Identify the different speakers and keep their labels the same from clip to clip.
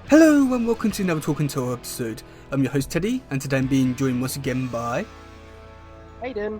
Speaker 1: Hello and welcome to another Talking Tour episode. I'm your host Teddy, and today I'm being joined once again by...
Speaker 2: Hayden.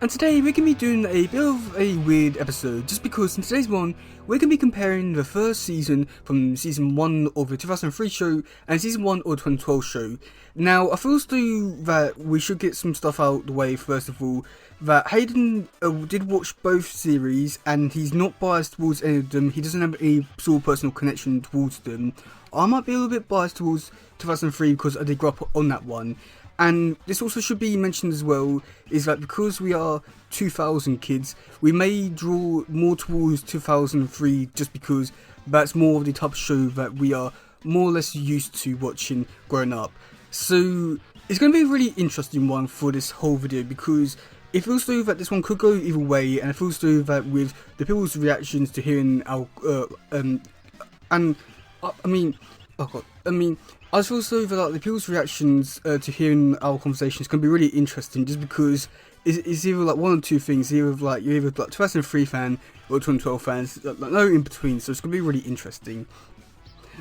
Speaker 1: And today we're going to be doing a bit of a weird episode, just because in today's one, we're going to be comparing the first season from season 1 of the 2003 show and season 1 of the 2012 show. Now, I feel as though that we should get some stuff out the way first of all, that Hayden did watch both series, and he's not biased towards any of them. He doesn't have any sort of personal connection towards them. I might be a little bit biased towards 2003 because I did grow up on that one. And this also should be mentioned as well, is that because we are 2000 kids, we may draw more towards 2003 just because that's more of the type of show that we are more or less used to watching growing up. So it's going to be a really interesting one for this whole video, because it feels though that this one could go either way, and it feels though that with the people's reactions to hearing our I feel so that like, the people's reactions to hearing our conversations can be really interesting, just because it's either like one or two things. You're either like 2003 fan or 2012 fans, like no in between. So it's gonna be really interesting.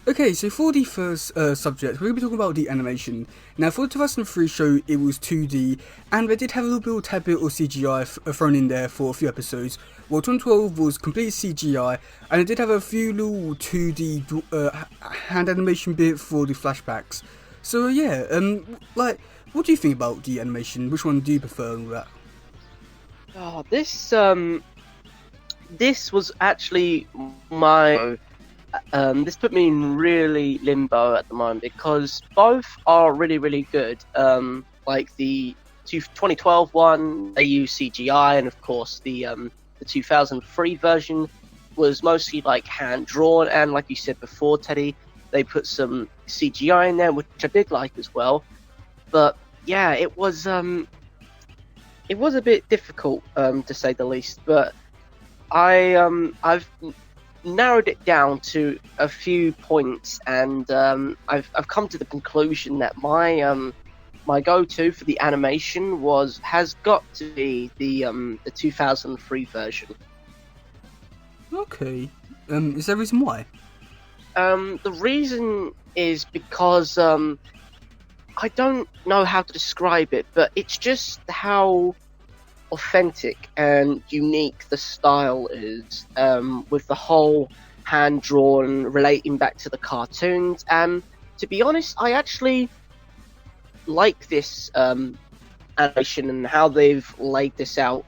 Speaker 1: Okay, so for the first subject, we're going to be talking about the animation. Now, for the 2003 show, it was 2D, and they did have a little tad bit of CGI thrown in there for a few episodes, while 2012 was complete CGI, and it did have a few little 2D hand animation bit for the flashbacks. So yeah, what do you think about the animation? Which one do you prefer and all that?
Speaker 2: Oh, this was actually my... this put me in really limbo at the moment, because both are really, really good. Like the 2012 one, they use CGI, and of course the 2003 version was mostly like hand drawn, and like you said before, Teddy, they put some CGI in there, which I did like as well. But yeah, it was a bit difficult to say the least. But I've narrowed it down to a few points, and I've come to the conclusion that my go-to for the animation has got to be the 2003 version.
Speaker 1: Okay, is there a reason why?
Speaker 2: The reason is because I don't know how to describe it, but it's just how authentic and unique the style is, with the whole hand-drawn relating back to the cartoons. And to be honest, I actually like this animation and how they've laid this out,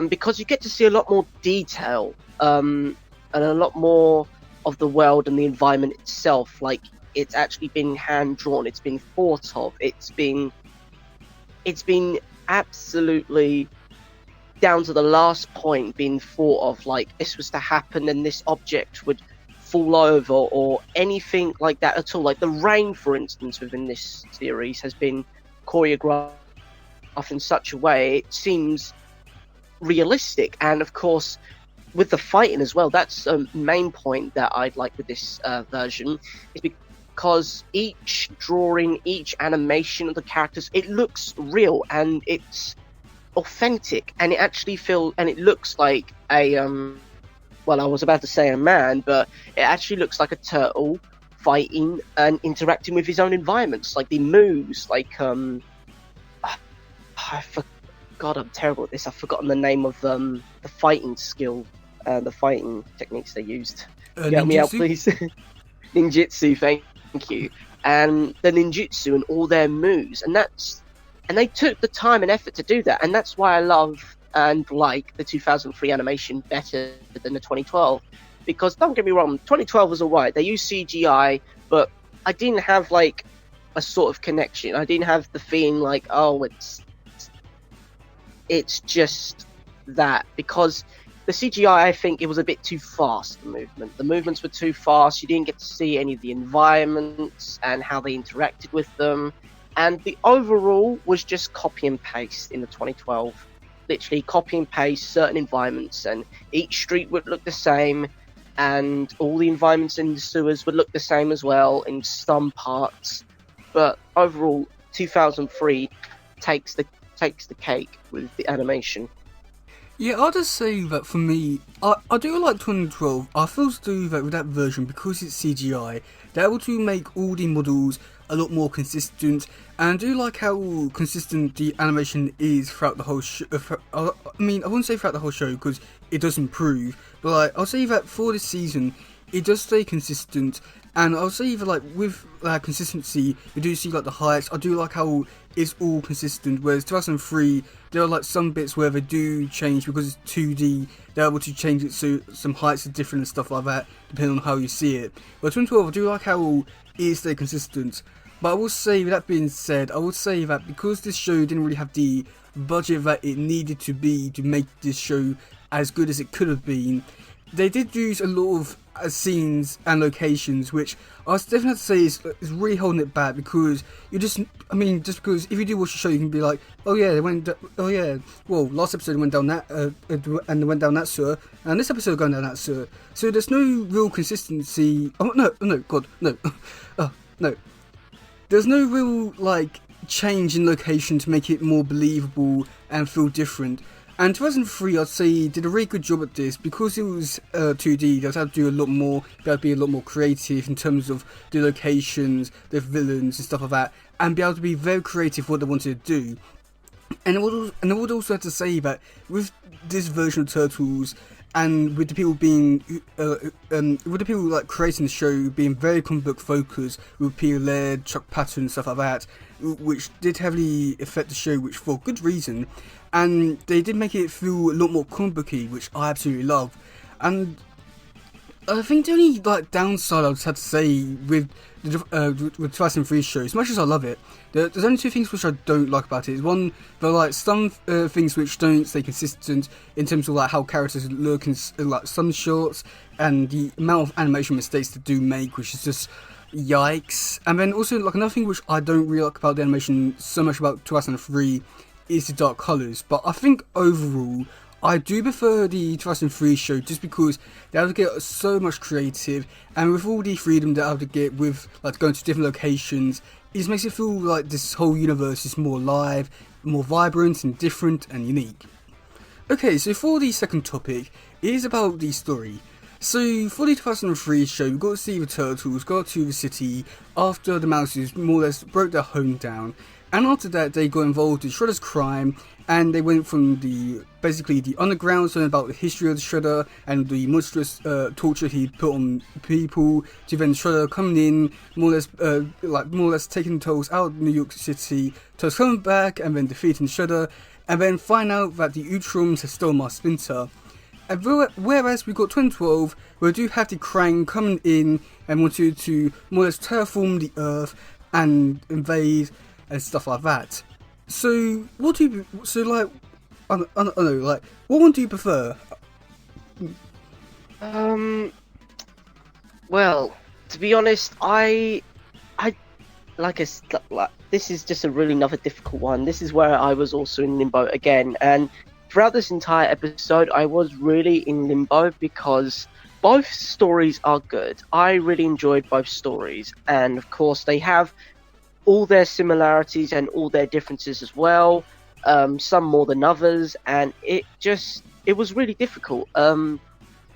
Speaker 2: because you get to see a lot more detail, and a lot more of the world and the environment itself. Like, it's actually been hand-drawn, it's been thought of, it's been absolutely down to the last point being thought of. Like, this was to happen and this object would fall over, or anything like that at all. Like the rain, for instance, within this series has been choreographed in such a way it seems realistic. And of course, with the fighting as well, that's a main point that I'd like with this version, is because each drawing, each animation of the characters, it looks real and it's authentic, and it looks like a well, I was about to say a man, but it actually looks like a turtle fighting and interacting with his own environments, like the moves, like I forgot, I'm terrible at this, I've forgotten the name of the fighting skill, the fighting techniques they used. Get me out, please. Ninjutsu, thank you. And the ninjutsu and all their moves, and they took the time and effort to do that, and that's why I love and like the 2003 animation better than the 2012. Because don't get me wrong, 2012 was alright. They used CGI, but I didn't have like a sort of connection. I didn't have the feeling like, oh, it's just that. Because the CGI, I think it was a bit too fast, the movements were too fast. You didn't get to see any of the environments and how they interacted with them. And the overall was just copy and paste in the 2012. Literally copy and paste certain environments, and each street would look the same, and all the environments in the sewers would look the same as well in some parts. But overall, 2003 takes the cake with the animation.
Speaker 1: Yeah, I'll just say that for me, I do like 2012. I feel to do that with that version because it's CGI. They're able to make all the models a lot more consistent, and I do like how consistent the animation is throughout the whole show. I mean, I wouldn't say throughout the whole show because it does improve, but like I'll say that for this season, it does stay consistent. And I'll say that like with consistency, you do see like the heights. I do like how it's all consistent. Whereas 2003, there are like some bits where they do change because it's 2D. They're able to change it so some heights are different and stuff like that, depending on how you see it. But 2012, I do like how it stay consistent. But I will say, with that being said, I would say that because this show didn't really have the budget that it needed to be to make this show as good as it could have been, they did use a lot of scenes and locations, which I was definitely have to say is really holding it back because just because if you do watch the show, you can be like, oh yeah, well, last episode went down that, and they went down that sewer, and this episode going down that sewer. So there's no real consistency. Oh no, God, no, no. There's no real like change in location to make it more believable and feel different. And 2003, I'd say, did a really good job at this because it was 2D. They had to do a lot more, be able to be a lot more creative in terms of the locations, the villains, and stuff like that, and be able to be very creative what they wanted to do. And I would also have to say that with this version of Turtles, and with the people being, with the people like creating the show being very comic book focused, with Peter Laird, Chuck Patton, and stuff like that, which did heavily affect the show, which for good reason. And they did make it feel a lot more comic booky, which I absolutely love. And I think the only like downside I just had to say with the 2003 show, as much as I love it, there's only two things which I don't like about it. Is one, there are like some things which don't stay consistent in terms of like how characters look in like some shots, and the amount of animation mistakes they do make, which is just yikes. And then also like another thing which I don't really like about the animation so much about 2003 is the dark colours. But I think overall I do prefer the 2003 show just because they're able to get so much creative, and with all the freedom they're able to get with like going to different locations, it just makes it feel like this whole universe is more alive, more vibrant and different and unique. Okay, so for the second topic, it is about the story. So for the 2003 show, we got to see the Turtles go to the city after the Mouses more or less broke their home down. And after that, they got involved in Shredder's crime, and they went from basically the underground, so about the history of the Shredder and the monstrous torture he put on people, to then Shredder coming in, more or less taking Turtles out of New York City, Turtles coming back and then defeating Shredder, and then find out that the Utroms have stolen Master Splinter. And whereas we got 2012, where we do have the Krang coming in and wanted to more or less terraform the Earth and invade and stuff like that. So what do you I don't know, like what one do you prefer?
Speaker 2: Well, to be honest, I this is just a really another difficult one. This is where I was also in limbo again, and throughout this entire episode I was really in limbo because both stories are good. I really enjoyed both stories, and of course they have all their similarities and all their differences as well, some more than others, and it was really difficult.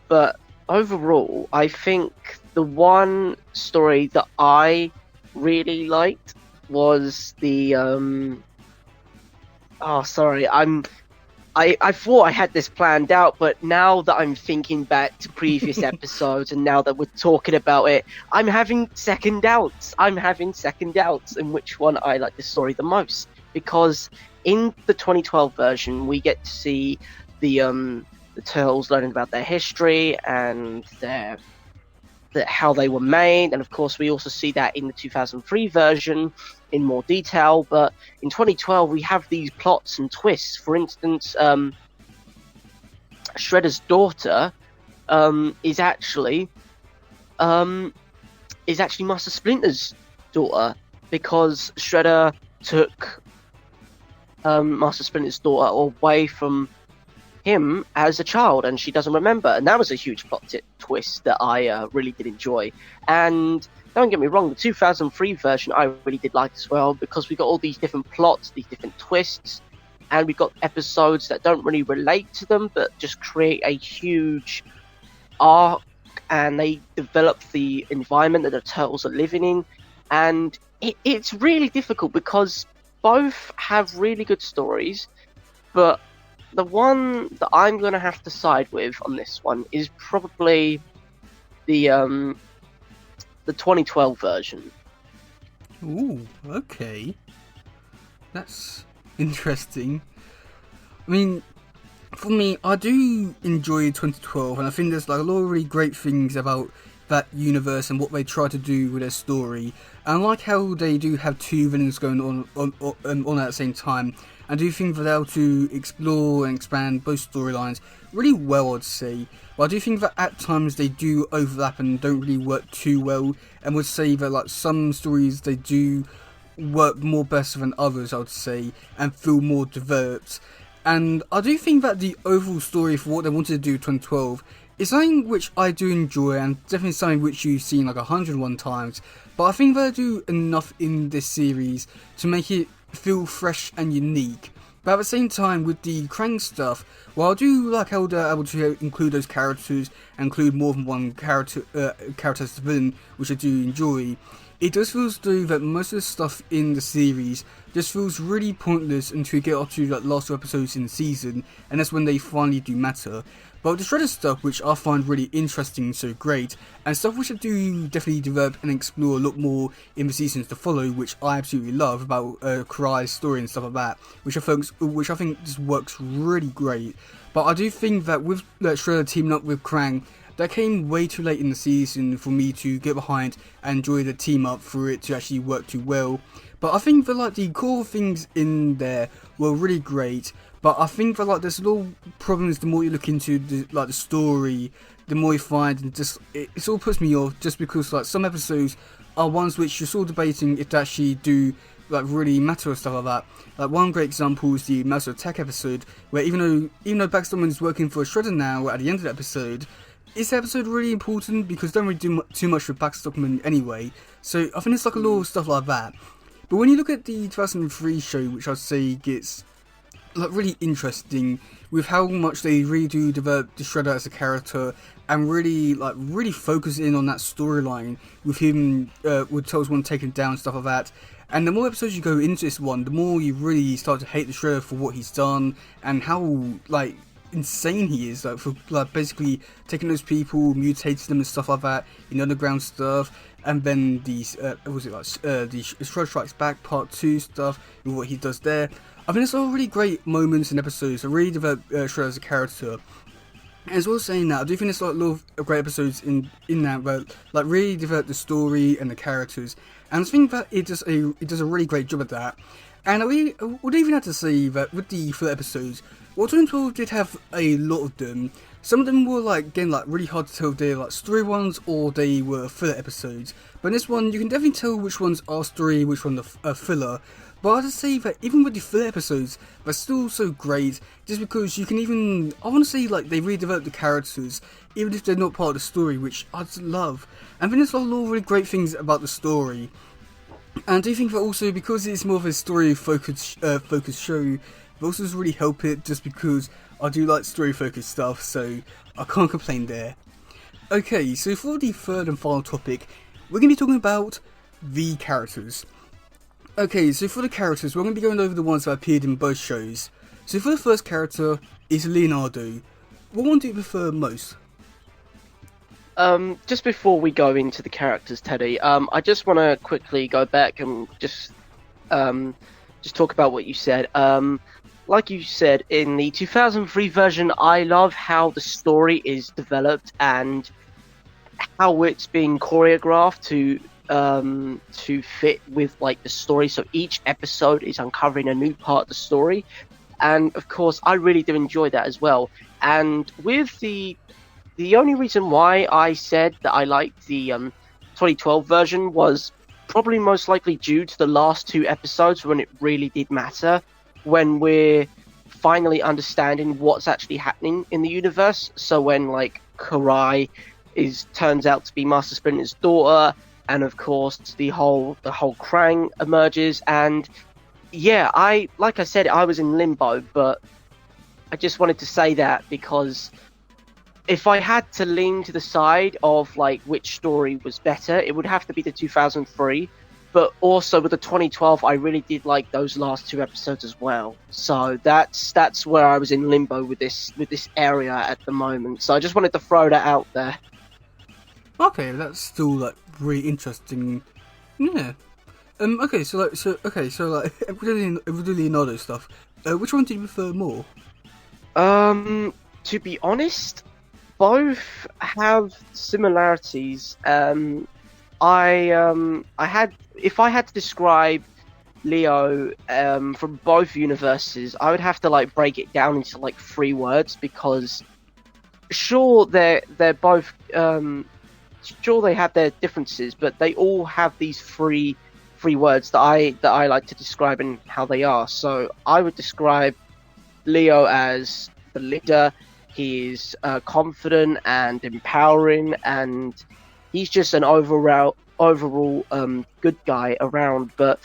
Speaker 2: But overall, I think the one story that I really liked was the I thought I had this planned out, but now that I'm thinking back to previous episodes and now that we're talking about it, I'm having second doubts. In which one I like the story the most. Because in the 2012 version, we get to see the Turtles learning about their history and how they were made, and of course we also see that in the 2003 version in more detail. But in 2012 we have these plots and twists. For instance, Shredder's daughter is actually Master Splinter's daughter, because Shredder took Master Splinter's daughter away from him as a child, and she doesn't remember, and that was a huge plot twist that I really did enjoy. And don't get me wrong, the 2003 version I really did like as well, because we got all these different plots, these different twists, and we've got episodes that don't really relate to them, but just create a huge arc, and they develop the environment that the turtles are living in. And it's really difficult because both have really good stories, but the one that I'm going to have to side with on this one is probably the 2012 version.
Speaker 1: Ooh, okay. That's interesting. I mean, for me, I do enjoy 2012, and I think there's like a lot of really great things about that universe and what they try to do with their story. And I like how they do have two villains going on at the same time. I do think they're able to explore and expand both storylines really well, I'd say. But I do think that at times they do overlap and don't really work too well. And would say that like some stories they do work more better than others, I would say, and feel more developed. And I do think that the overall story for what they wanted to do in 2012 is something which I do enjoy, and definitely something which you've seen like 101 times. But I think they do enough in this series to make it feel fresh and unique. But at the same time, with the Krang stuff, while I do like how they're able to include those characters and include more than one character as the villain, which I do enjoy, it does feel as though that most of the stuff in the series just feels really pointless until you get up to like last two episodes in the season, and that's when they finally do matter. But the Shredder stuff, which I find really interesting and so great, and stuff which I do definitely develop and explore a lot more in the seasons to follow, which I absolutely love about Karai's story and stuff like that, which I think just works really great. But I do think that with Shredder teaming up with Krang, that came way too late in the season for me to get behind and enjoy the team up for it to actually work too well. But I think that like the core things in there were really great. But I think that like there's little problems the more you look into the story, the more you find, and just it all puts me off just because like some episodes are ones which you're sort of debating if they actually do like really matter or stuff like that. Like one great example is the Mouse Attack episode, where even though Baxterman is working for Shredder now at the end of the episode, is the episode really important because they don't really do too much with Stockman anyway. So I think it's like a lot of stuff like that. But when you look at the 2003 show, which I'd say gets like really interesting with how much they really do develop the Shredder as a character and really focus in on that storyline with him with Tails One taken down, stuff like that. And the more episodes you go into this one, the more you really start to hate the Shredder for what he's done and how like insane he is, like for like basically taking those people, mutating them and stuff like that in underground stuff. And then the Shredder Strikes Back Part 2 stuff and what he does there. I think it's all really great moments and episodes that really develop Shredder as a character. And as well as saying that, I do think there's like a lot of great episodes in that that like really develop the story and the characters. And I think that it does a really great job at that. And I would even have to say that with the full episodes, while 2012 did have a lot of them, some of them were like again like really hard to tell if they're like story ones or they were filler episodes. But in this one, you can definitely tell which ones are story, which ones are filler. But I have to say that even with the filler episodes, they're still so great, just because you can even, I want to say like they really develop the characters, even if they're not part of the story, which I just love. And then there's a lot of really great things about the story. And I do think that also because it's more of a story focused show, it also does really help it just because I do like story focused stuff, so I can't complain there. Okay, so for the third and final topic, we're going to be talking about the characters. Okay, so for the characters, we're going to be going over the ones that appeared in both shows. So for the first character is Leonardo. What one do you prefer most?
Speaker 2: Just before we go into the characters, Teddy, I just want to quickly go back and just talk about what you said. Like you said, in the 2003 version, I love how the story is developed and how it's being choreographed to fit with like the story. So each episode is uncovering a new part of the story, and of course, I really do enjoy that as well. And with the only reason why I said that I liked the 2012 version was probably most likely due to the last two episodes when it really did matter, when we're finally understanding what's actually happening in the universe. So when like Karai turns out to be Master Splinter's daughter, and of course the whole Krang emerges, and yeah, like I said, I was in limbo, but I just wanted to say that because if I had to lean to the side of like which story was better, it would have to be the 2003. But also with the 2012, I really did like those last two episodes as well. So that's where I was in limbo with this area at the moment. So I just wanted to throw that out there.
Speaker 1: Okay, that's still like really interesting. Yeah. Okay, with the Leonardo stuff, which one do you prefer more?
Speaker 2: To be honest, both have similarities. I had if I had to describe Leo from both universes, I would have to like break it down into like three words because sure they're both sure they have their differences, but they all have these three words that I like to describe and how they are. So I would describe Leo as the leader. He is confident and empowering, and he's just an overall good guy around. But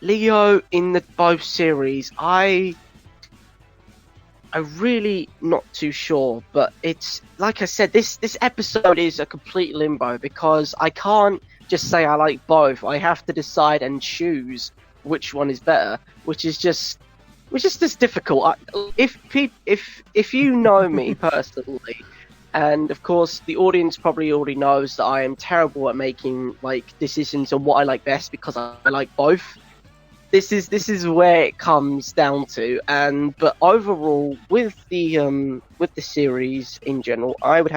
Speaker 2: Leo in the both series, I really not too sure, but it's like I said, this episode is a complete limbo because I can't just say I like both. I have to decide and choose which one is better, which is just difficult. If you know me personally, and of course the audience probably already knows that I am terrible at making like decisions on what I like best because I like both. This is where it comes down to, and but overall with the series in general, the I would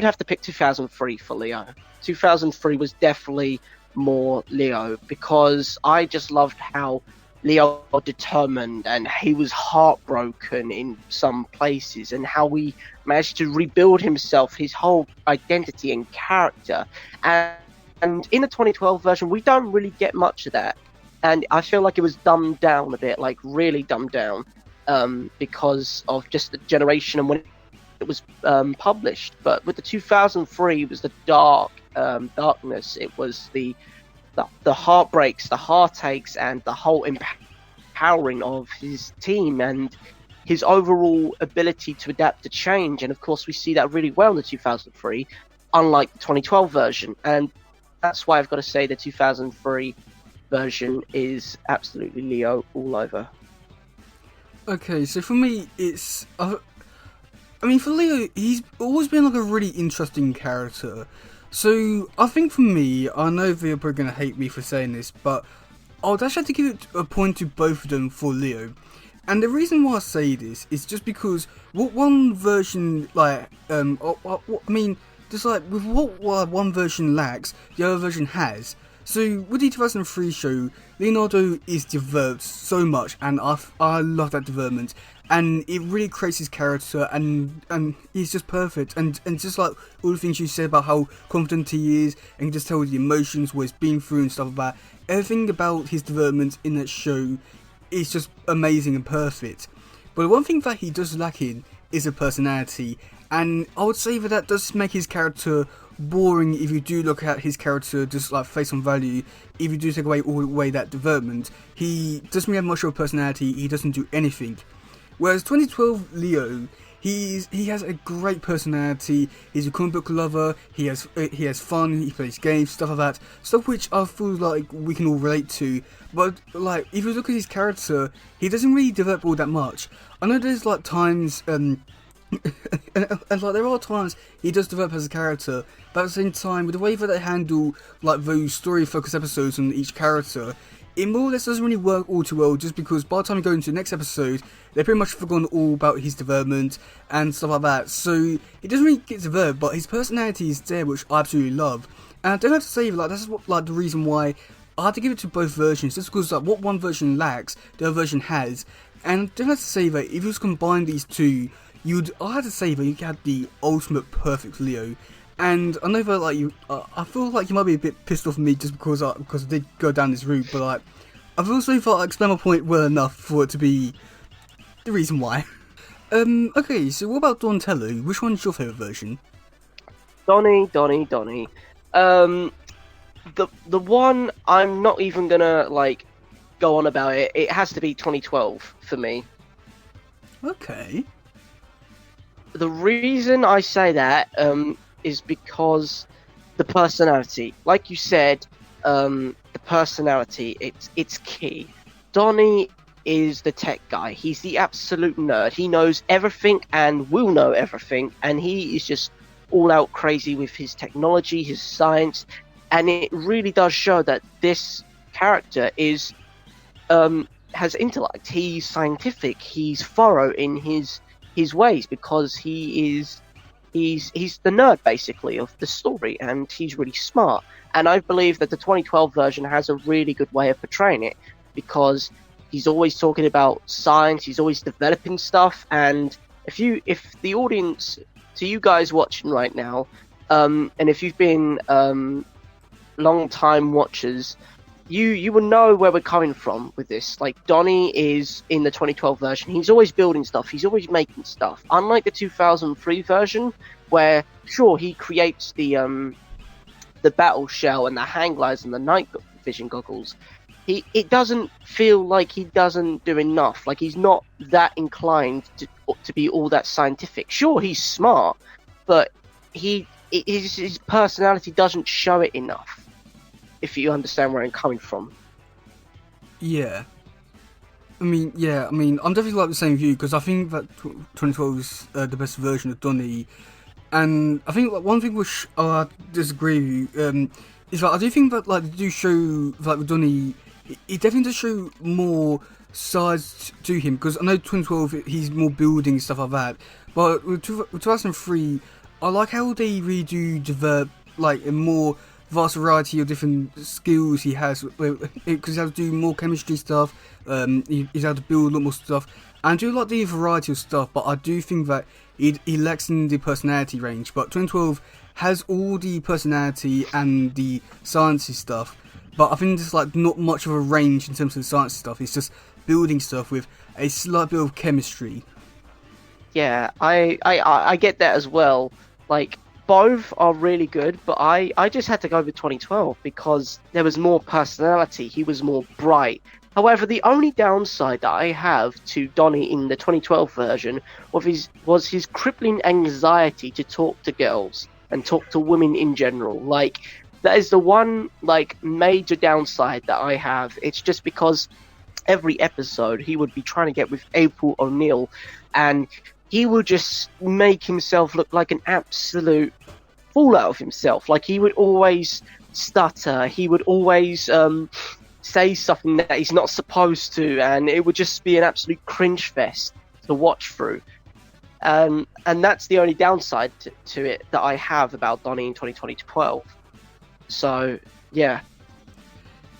Speaker 2: have to pick 2003 for Leo. 2003 was definitely more Leo because I just loved how Leo was determined and he was heartbroken in some places and how he managed to rebuild himself, his whole identity and character. And in the 2012 version, we don't really get much of that. And I feel like it was dumbed down a bit, like really dumbed down, because of just the generation and when it was published. But with the 2003, it was the darkness. It was the heartbreaks, the heartaches, and the whole empowering of his team and his overall ability to adapt to change. And of course, we see that really well in the 2003, unlike the 2012 version. And that's why I've got to say the 2003 version is absolutely Leo all over.
Speaker 1: Okay, so for me, it's I mean, for Leo, he's always been like a really interesting character. So I think for me, I know they're probably gonna hate me for saying this, but I'd actually have to give it a point to both of them for Leo. And the reason why I say this is just because what one version I mean, just like with what one version lacks, the other version has. So with the 2003 show, Leonardo is developed so much, and I love that development, and it really creates his character, and he's just perfect, and just like all the things you said about how confident he is, and you just tell the emotions, what he's been through and stuff like that. Everything about his development in that show is just amazing and perfect. But one thing that he does lack in is a personality, and I would say that does make his character boring if you do look at his character just like face on value. If you do take away all the way that development, he doesn't really have much of a personality, he doesn't do anything. Whereas 2012 Leo, he has a great personality, he's a comic book lover, he has fun, he plays games, stuff like that, stuff which I feel like we can all relate to. But like, if you look at his character, he doesn't really develop all that much. I know there's like times and like there are times he does develop as a character, but at the same time, with the way that they handle like those story-focused episodes on each character, it more or less doesn't really work all too well. Just because by the time you go into the next episode, they've pretty much forgotten all about his development and stuff like that. So he doesn't really get developed, but his personality is there, which I absolutely love. And I don't have to say like that's what like the reason why I had to give it to both versions, just because like what one version lacks, the other version has. And I don't have to say that if you just combine these two, I had to say that you had the ultimate perfect Leo. And I know that like I feel like you might be a bit pissed off at me just because I did go down this route, but like I've also thought I explained my point well enough for it to be the reason why. Okay, so what about Donatello? Which one's your favourite version?
Speaker 2: Donnie. the one I'm not even gonna like go on about it. It has to be 2012 for me.
Speaker 1: Okay.
Speaker 2: The reason I say that is because the personality, like you said, the personality, it's key. Donnie is the tech guy. He's the absolute nerd. He knows everything and will know everything, and he is just all out crazy with his technology, his science, and it really does show that this character is has intellect. He's scientific. He's thorough in his ways because he's the nerd basically of the story, and he's really smart. And I believe that the 2012 version has a really good way of portraying it because he's always talking about science. He's always developing stuff. And if the audience, to you guys watching right now, and if you've been long time watchers, you will know where we're coming from with this. Like, Donnie is in the 2012 version. He's always building stuff. He's always making stuff. Unlike the 2003 version, where sure he creates the battle shell and the hang gliders and the night vision goggles, it doesn't feel like he doesn't do enough. Like, he's not that inclined to be all that scientific. Sure, he's smart, but his personality doesn't show it enough. If you understand where I'm coming from.
Speaker 1: Yeah. I'm definitely like the same view because I think that 2012 is the best version of Donnie, and I think like one thing which I disagree with you is that I do think that like they do show like with Donnie, it definitely does show more sides to him because I know 2012 he's more building stuff like that, but with 2003 I like how they really do develop like a more vast variety of different skills he has because he's able to do more chemistry stuff, he's able to build a lot more stuff, and I do like the variety of stuff, but I do think that he lacks in the personality range. But 2012 has all the personality and the sciencey stuff, but I think there's like not much of a range in terms of the science stuff. It's just building stuff with a slight bit of chemistry.
Speaker 2: Yeah, I get that as well. Like, both are really good, but I just had to go with 2012 because there was more personality. He was more bright. However, the only downside that I have to Donnie in the 2012 version was his crippling anxiety to talk to girls and talk to women in general. Like, that is the one like major downside that I have. It's just because every episode he would be trying to get with April O'Neil, and he would just make himself look like an absolute fool out of himself. Like, he would always stutter. He would always say something that he's not supposed to, and it would just be an absolute cringe fest to watch through. And that's the only downside to it that I have about Donnie in 2012. So, yeah.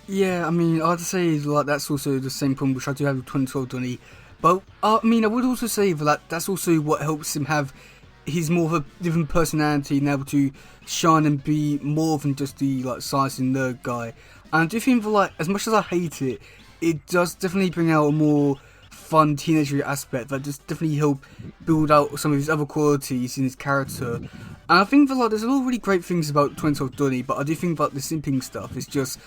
Speaker 1: Yeah, I mean, I'd say like that's also the same problem which I do have with 2012 Donnie. But I would also say that that's also what helps him have his more of a different personality and able to shine and be more than just the like science and nerd guy. And I do think that like as much as I hate it, it does definitely bring out a more fun teenager aspect that just definitely help build out some of his other qualities in his character. And I think that like there's a lot of really great things about 2012 Donnie, but I do think that the simping stuff is just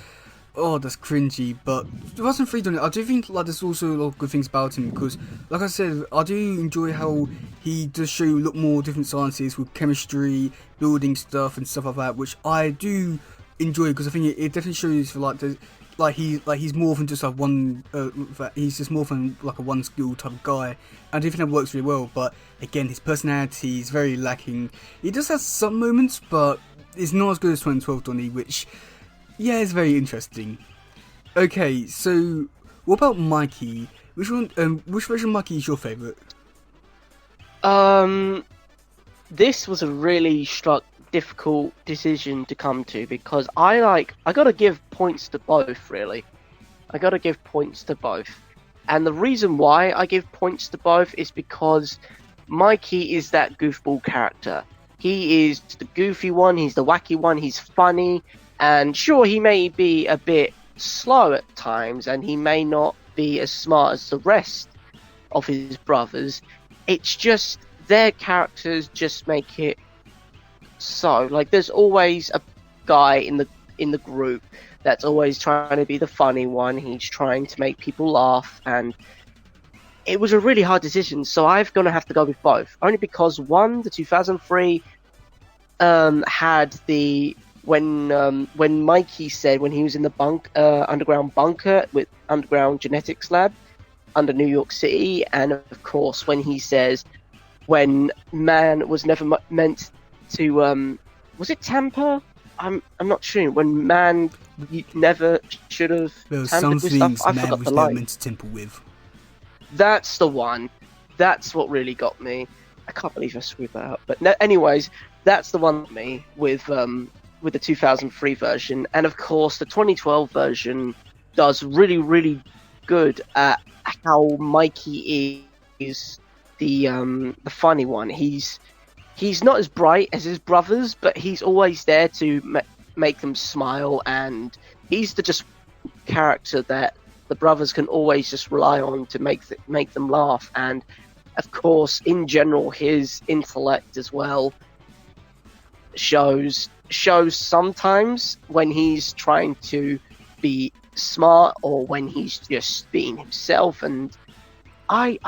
Speaker 1: that's cringy. But 2003 Donnie, I do think like there's also a lot of good things about him because, like I said, I do enjoy how he does show a lot more different sciences with chemistry, building stuff and stuff like that, which I do enjoy because I think it definitely shows for like he's more than just like one. He's just more than like a one skill type of guy. I do think that works really well. But again, his personality is very lacking. He does have some moments, but it's not as good as 2012 Donnie, which. Yeah, it's very interesting. Okay, so what about Mikey? Which version of Mikey is your favourite?
Speaker 2: This was a really difficult decision to come to because I gotta give points to both, really. I gotta give points to both. And the reason why I give points to both is because Mikey is that goofball character. He is the goofy one, he's the wacky one, he's funny. And sure, he may be a bit slow at times, and he may not be as smart as the rest of his brothers. It's just their characters just make it so. Like, there's always a guy in in the group that's always trying to be the funny one. He's trying to make people laugh, and it was a really hard decision. So I'm gonna have to go with both, only because one, the 2003 had the when Mikey said when he was in the underground bunker with underground genetics lab under New York City, and of course when he says when man was never meant to was it tamper? I'm not sure. When man never should have tampered with stuff. I forgot the line.
Speaker 1: Meant to tamper with.
Speaker 2: That's the one. That's what really got me. I can't believe I screwed that up. But no, anyways, that's the one me with the 2003 version, and of course the 2012 version does really, really good at how Mikey is the funny one. He's not as bright as his brothers, but he's always there to make them smile, and he's the just character that the brothers can always just rely on to make them laugh. And of course, in general, his intellect as well shows sometimes when he's trying to be smart or when he's just being himself. And I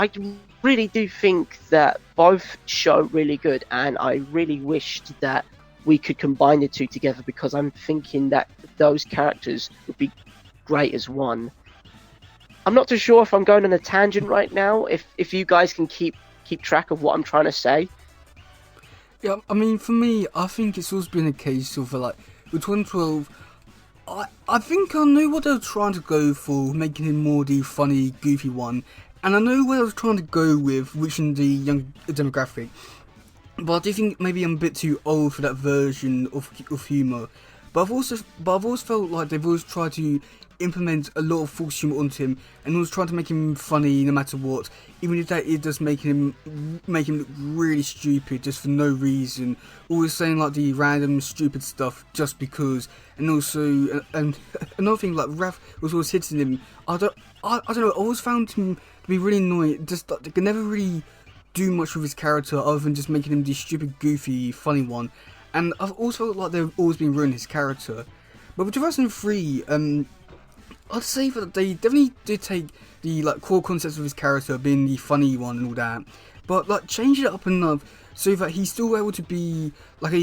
Speaker 2: really do think that both show really good, and I really wished that we could combine the two together, because I'm thinking that those characters would be great as one. I'm not too sure if I'm going on a tangent right now, if you guys can keep track of what I'm trying to say.
Speaker 1: Yeah, I mean, for me, I think it's always been a case of, like, with 2012, I think I know what they were trying to go for, making him more the funny, goofy one, and I know where I was trying to go with reaching the young demographic, but I do think maybe I'm a bit too old for that version of humour. But I've always felt like they've always tried to implement a lot of false humour onto him, and always trying to make him funny no matter what, even if that is just making him look really stupid just for no reason, always saying like the random stupid stuff just because. And also, and another thing, like Raph was always hitting him. I don't know, I always found him to be really annoying. Just like, they could never really do much with his character other than just making him the stupid, goofy, funny one. And I've also felt like they've always been ruining his character. But with 2003, I'd say that they definitely did take the like core concepts of his character being the funny one and all that, but like change it up enough so that he's still able to be like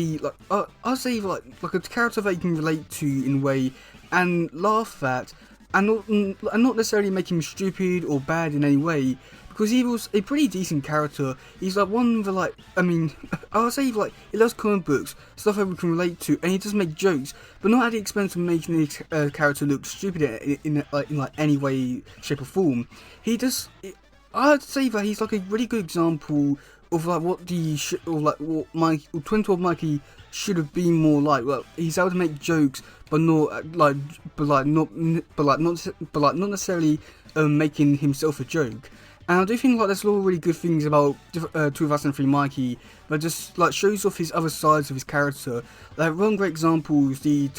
Speaker 1: I'd say like a character that you can relate to in a way and laugh at, and not necessarily make him stupid or bad in any way, because he was a pretty decent character. He's like one of the, like, I mean, I would say like he loves comic books, stuff that we can relate to, and he does make jokes, but not at the expense of making his character look stupid in any way, shape or form. I'd say that he's like a really good example of like what what 2012 Mikey should have been more like. Well, he's able to make jokes, but not necessarily making himself a joke. And I do think like there's a lot of really good things about 2003 Mikey, that just like shows off his other sides of his character. Like one great example is the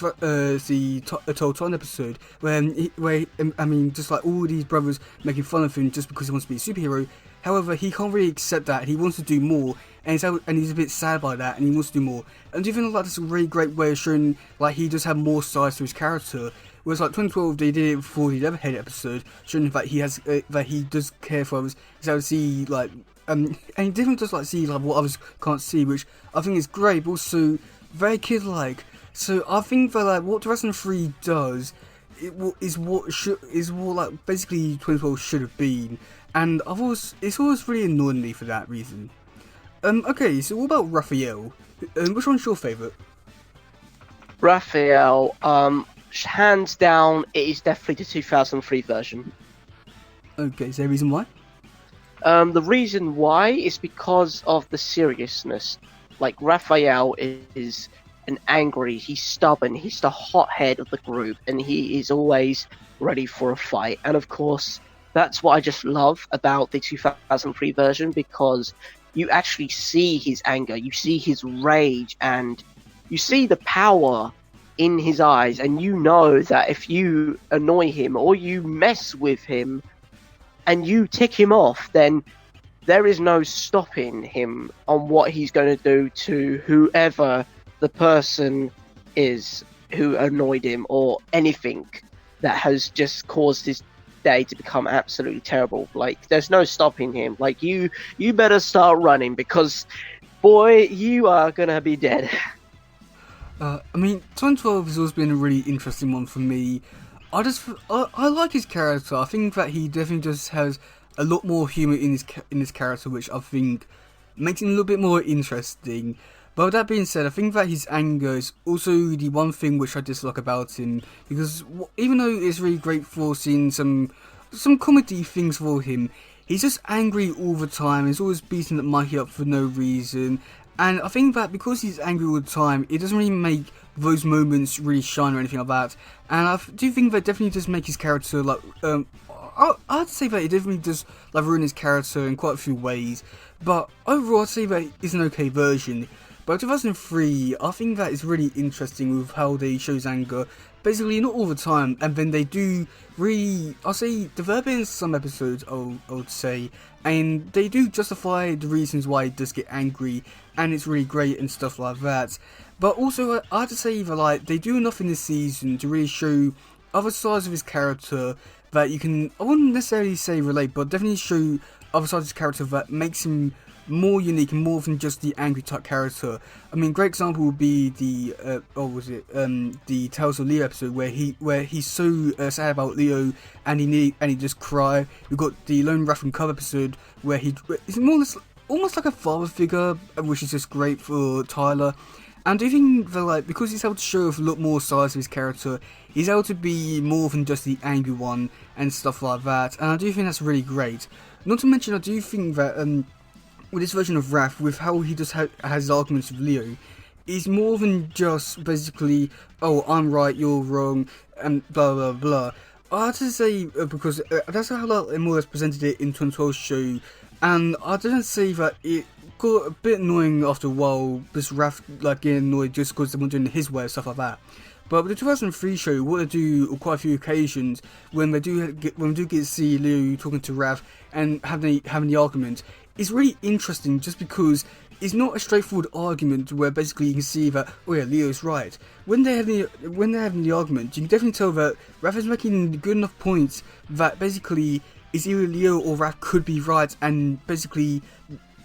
Speaker 1: Total episode, where I mean, just like all these brothers making fun of him just because he wants to be a superhero. However, he can't really accept that. He wants to do more, and he's a bit sad by that, and he wants to do more. And do you think like that's a really great way of showing like he does have more sides to his character? Whereas like 2012, they did it before the Leatherhead episode, showing that he has that he does care for others. He's able to see like and he didn't just like see like what others can't see, which I think is great, but also very kid-like. So I think that like what 2003 does, is what like basically 2012 should have been, and it's always really annoyed me for that reason. Okay, so what about Raphael? Which one's your favourite?
Speaker 2: Raphael, hands down, it is definitely the 2003 version.
Speaker 1: Okay, is there a reason why?
Speaker 2: The reason why is because of the seriousness. Like, Raphael is he's stubborn, he's the hothead of the group, and he is always ready for a fight. And of course, that's what I just love about the 2003 version, because you actually see his anger, you see his rage, and you see the power in his eyes, and you know that if you annoy him or you mess with him and you tick him off, then there is no stopping him on what he's going to do to whoever the person is. who annoyed him or anything that has just caused his day to become absolutely terrible. Like, there's no stopping him. Like, you better start running, because boy, you are gonna be dead.
Speaker 1: I mean, 2012 has always been a really interesting one for me. I like his character. I think that he definitely just has a lot more humour in his character, which I think makes him a little bit more interesting. But with that being said, I think that his anger is also the one thing which I dislike about him, because even though it's really great for seeing some comedy things for him, he's just angry all the time. He's always beating up Mikey up for no reason. And I think that because he's angry all the time, it doesn't really make those moments really shine or anything like that. And I do think that definitely does make his character, like, I'd say that it definitely does, like, ruin his character in quite a few ways. But overall, I'd say that it's an okay version. But 2003, I think that is really interesting with how they show his anger. Basically, not all the time, and then they do really, I'll say, develop it in some episodes, I would say, and they do justify the reasons why he does get angry, and it's really great and stuff like that. But also, I have to say that, like, they do enough in this season to really show other sides of his character that you can, I wouldn't necessarily say relate, but definitely show other sides of his character that makes him more unique and more than just the angry type character. I mean, great example would be the the Tales of Leo episode where he's so sad about Leo and he just cry. We've got the Lone Raff and Cub episode where it's more or less almost like a father figure, which is just great for Tyler. And I think that, like, because he's able to show off a lot more sides of his character, he's able to be more than just the angry one and stuff like that. And I do think that's really great. Not to mention, I do think that with this version of Raph, with how he just has arguments with Leo, is more than just basically, oh, I'm right, you're wrong, and blah blah blah. I have to say, because that's how like, more or less presented it in 2012 show, and I didn't say that it got a bit annoying after a while, this Raph like getting annoyed just because they weren't doing his way and stuff like that. But with the 2003 show, what they do on quite a few occasions, when we do get to see Leo talking to Raph and having the argument, is really interesting just because it's not a straightforward argument where basically you can see that, oh yeah, Leo's right. When they're having the argument, you can definitely tell that Raph is making good enough points that basically it's either Leo or Raph could be right, and basically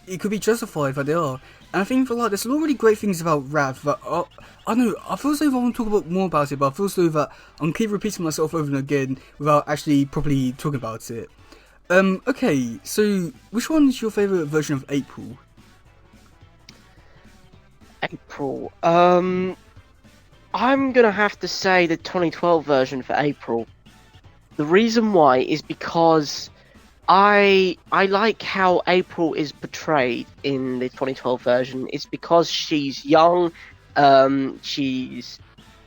Speaker 1: it could be justified that they are. And I think there's a lot of really great things about Raph that I don't know, I feel as though I want to talk about more about it, but I feel as though that I'm keep repeating myself over and again without actually properly talking about it. Okay, so which one is your favourite version of April?
Speaker 2: April. I'm gonna have to say the 2012 version for April. The reason why is because I like how April is portrayed in the 2012 version. It's because she's young, she's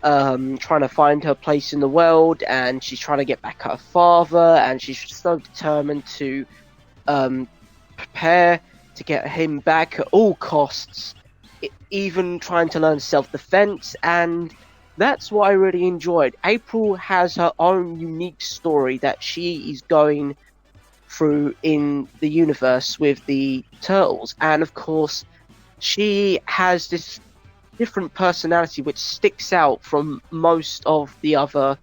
Speaker 2: trying to find her place in the world, and she's trying to get back her father, and she's so determined to prepare to get him back at all costs, even trying to learn self-defense. And that's what I really enjoyed. April has her own unique story that she is going through in the universe with the turtles, and of course she has this different personality which sticks out from most of the other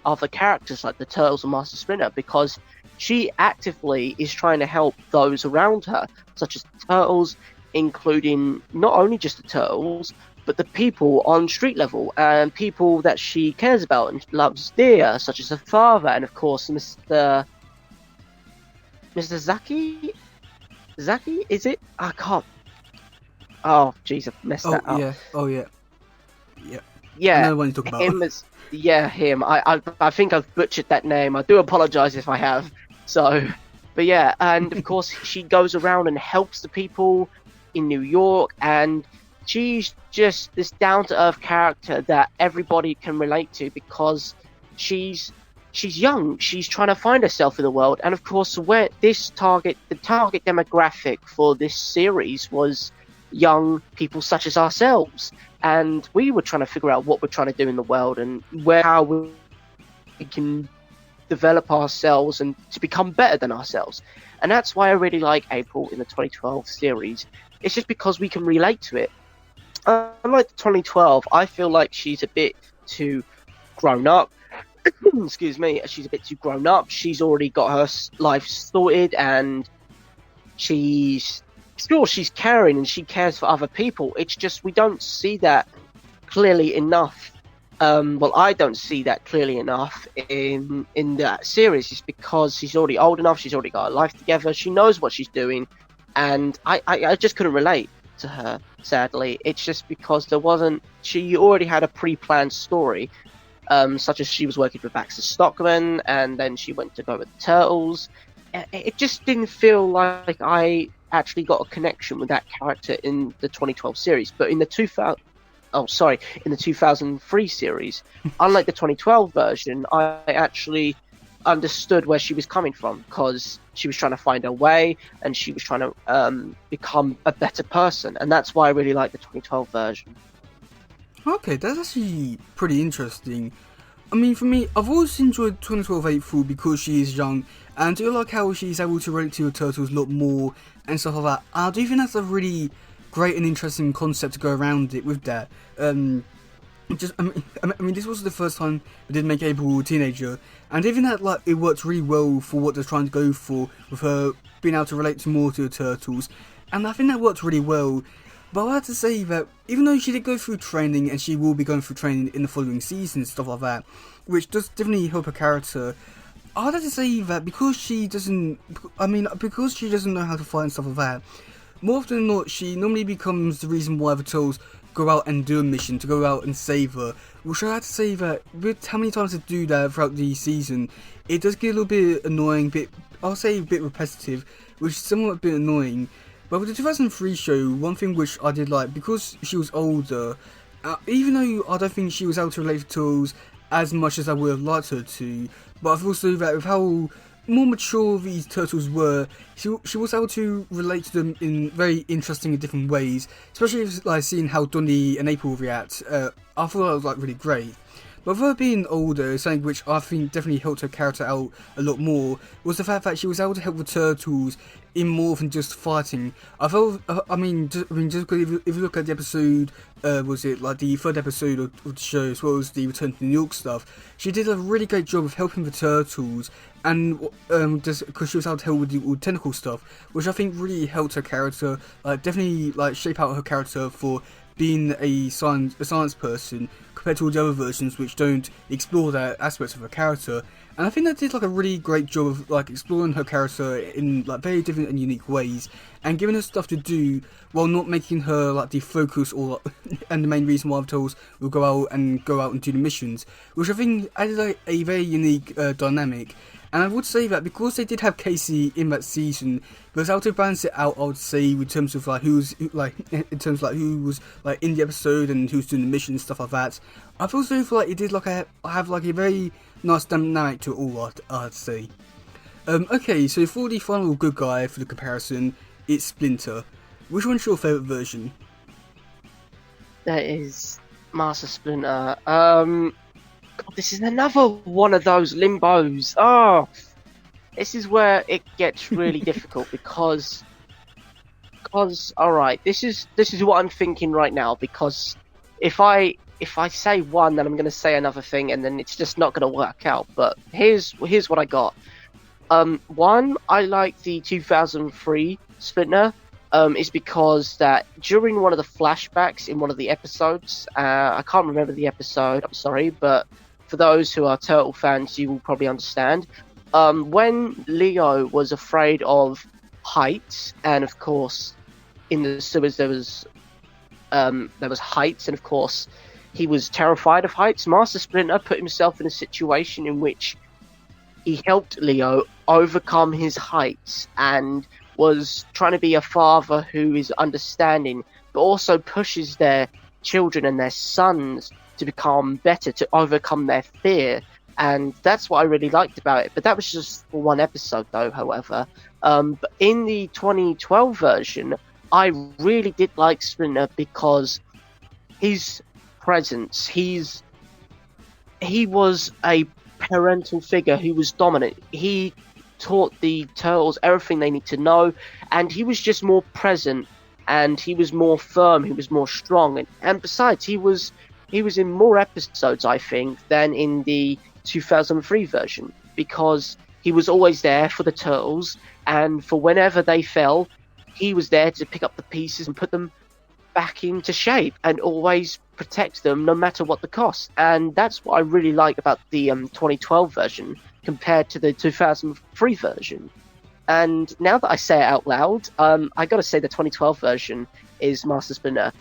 Speaker 2: other characters like the Turtles and Master Splinter, because she actively is trying to help those around her, such as the Turtles, including not only just the Turtles but the people on street level and people that she cares about and loves dear, such as her father, and of course Mr. Zaki, is it? I can't. Oh, jeez, I messed that up.
Speaker 1: Yeah. Oh, yeah. Yeah.
Speaker 2: Yeah.
Speaker 1: I know the one you talk about.
Speaker 2: Him. I think I've butchered that name. I do apologize if I have. So, but yeah, and of course she goes around and helps the people in New York, and she's just this down-to-earth character that everybody can relate to because she's young. She's trying to find herself in the world, and of course, where the target demographic for this series was young people such as ourselves, and we were trying to figure out what we're trying to do in the world and how we can develop ourselves and to become better than ourselves. And that's why I really like April in the 2012 series. It's just because we can relate to it. unlike 2012, I feel like she's a bit too grown up. Excuse me, she's a bit too grown up. She's already got her life sorted, and she's sure she's caring and she cares for other people. It's just we don't see that clearly enough. Well, I don't see that clearly enough in that series. It's because she's already old enough. She's already got her life together. She knows what she's doing, and I just couldn't relate to her. Sadly, it's just because there wasn't. She already had a pre-planned story, such as she was working for Baxter Stockman, and then she went to go with the Turtles. It just didn't feel like I actually got a connection with that character in the 2012 series. But in the 2003 series, unlike the 2012 version, I actually understood where she was coming from, because she was trying to find her way and she was trying to become a better person, and that's why I really like the 2012 version.
Speaker 1: Okay, that's actually pretty interesting. I mean, for me, I've always enjoyed 2012 April because she is young, and I do like how she's able to relate to the Turtles a lot more and stuff like that. I do think that's a really great and interesting concept to go around it with that. I mean, this was the first time we did make April a teenager, and even that, like, it worked really well for what they're trying to go for, with her being able to relate to more to the Turtles, and I think that worked really well. But I have to say that even though she did go through training, and she will be going through training in the following season and stuff like that, which does definitely help her character, I'd have to say that because she doesn't know how to fight and stuff like that, more often than not, she normally becomes the reason why the Turtles go out and do a mission, to go out and save her. Which I have to say that with how many times they do that throughout the season, it does get a little bit annoying, I'll say a bit repetitive, which is somewhat a bit annoying. But with the 2003 show, one thing which I did like, because she was older, even though I don't think she was able to relate to Turtles as much as I would have liked her to, but I feel so that with how more mature these Turtles were, she was able to relate to them in very interesting and different ways, especially like seeing how Donnie and April react. I thought that was like really great. But with her being older, something which I think definitely helped her character out a lot more was the fact that she was able to help the Turtles in more than just fighting. I felt, just if you look at the episode, was it like the third episode of the show, as well as the Return to New York stuff, she did a really great job of helping the Turtles, and just because she was able to help with the all tentacle stuff, which I think really helped her character, definitely like shape out her character for being a science person, compared to all the other versions which don't explore that aspect of her character. And I think that did like a really great job of like exploring her character in like very different and unique ways, and giving her stuff to do while not making her like the focus or and the main reason why the Turtles will go out and do the missions, which I think added like a very unique dynamic. And I would say that because they did have Casey in that season, they was able to balance it out, I would say, in terms of like who was like in the episode and who's doing the mission and stuff like that. I also feel like it did like have like a very nice dynamic to it all, I'd say. Okay, so for the final good guy for the comparison, it's Splinter. Which one's your favourite version?
Speaker 2: That is Master Splinter. God, this is another one of those limbos. Oh, this is where it gets really difficult because all right, this is what I'm thinking right now, because if I say one, then I'm going to say another thing, and then it's just not going to work out. But here's what I got. One, I like the 2003 Splinter. Is because that during one of the flashbacks in one of the episodes, I can't remember the episode, I'm sorry, but for those who are Turtle fans, you will probably understand. When Leo was afraid of heights, and of course, in the sewers there was heights, and of course, he was terrified of heights. Master Splinter put himself in a situation in which he helped Leo overcome his heights and was trying to be a father who is understanding, but also pushes their children and their sons to become better, to overcome their fear. And that's what I really liked about it. But that was just for one episode, though, however. But in the 2012 version, I really did like Splinter because his presence, he was a parental figure who was dominant. He taught the Turtles everything they need to know, and he was just more present and he was more firm, he was more strong, and besides, he was in more episodes, I think, than in the 2003 version, because he was always there for the turtles, and for whenever they fell, he was there to pick up the pieces and put them back into shape and always protect them no matter what the cost. And that's what I really like about the 2012 version compared to the 2003 version. And now that I say it out loud, I gotta say the 2012 version is Master Splinter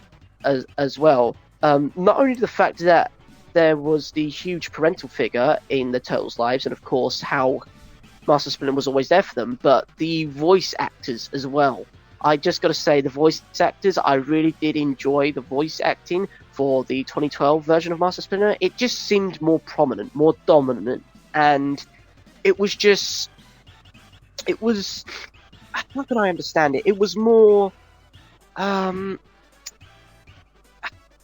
Speaker 2: as well. Not only the fact that there was the huge parental figure in the Turtles' lives, and of course how Master Splinter was always there for them, but the voice actors as well. I just got to say, the voice actors, I really did enjoy the voice acting for the 2012 version of Master Splinter. It just seemed more prominent, more dominant, and it was just... It was... How can I understand it? It was more...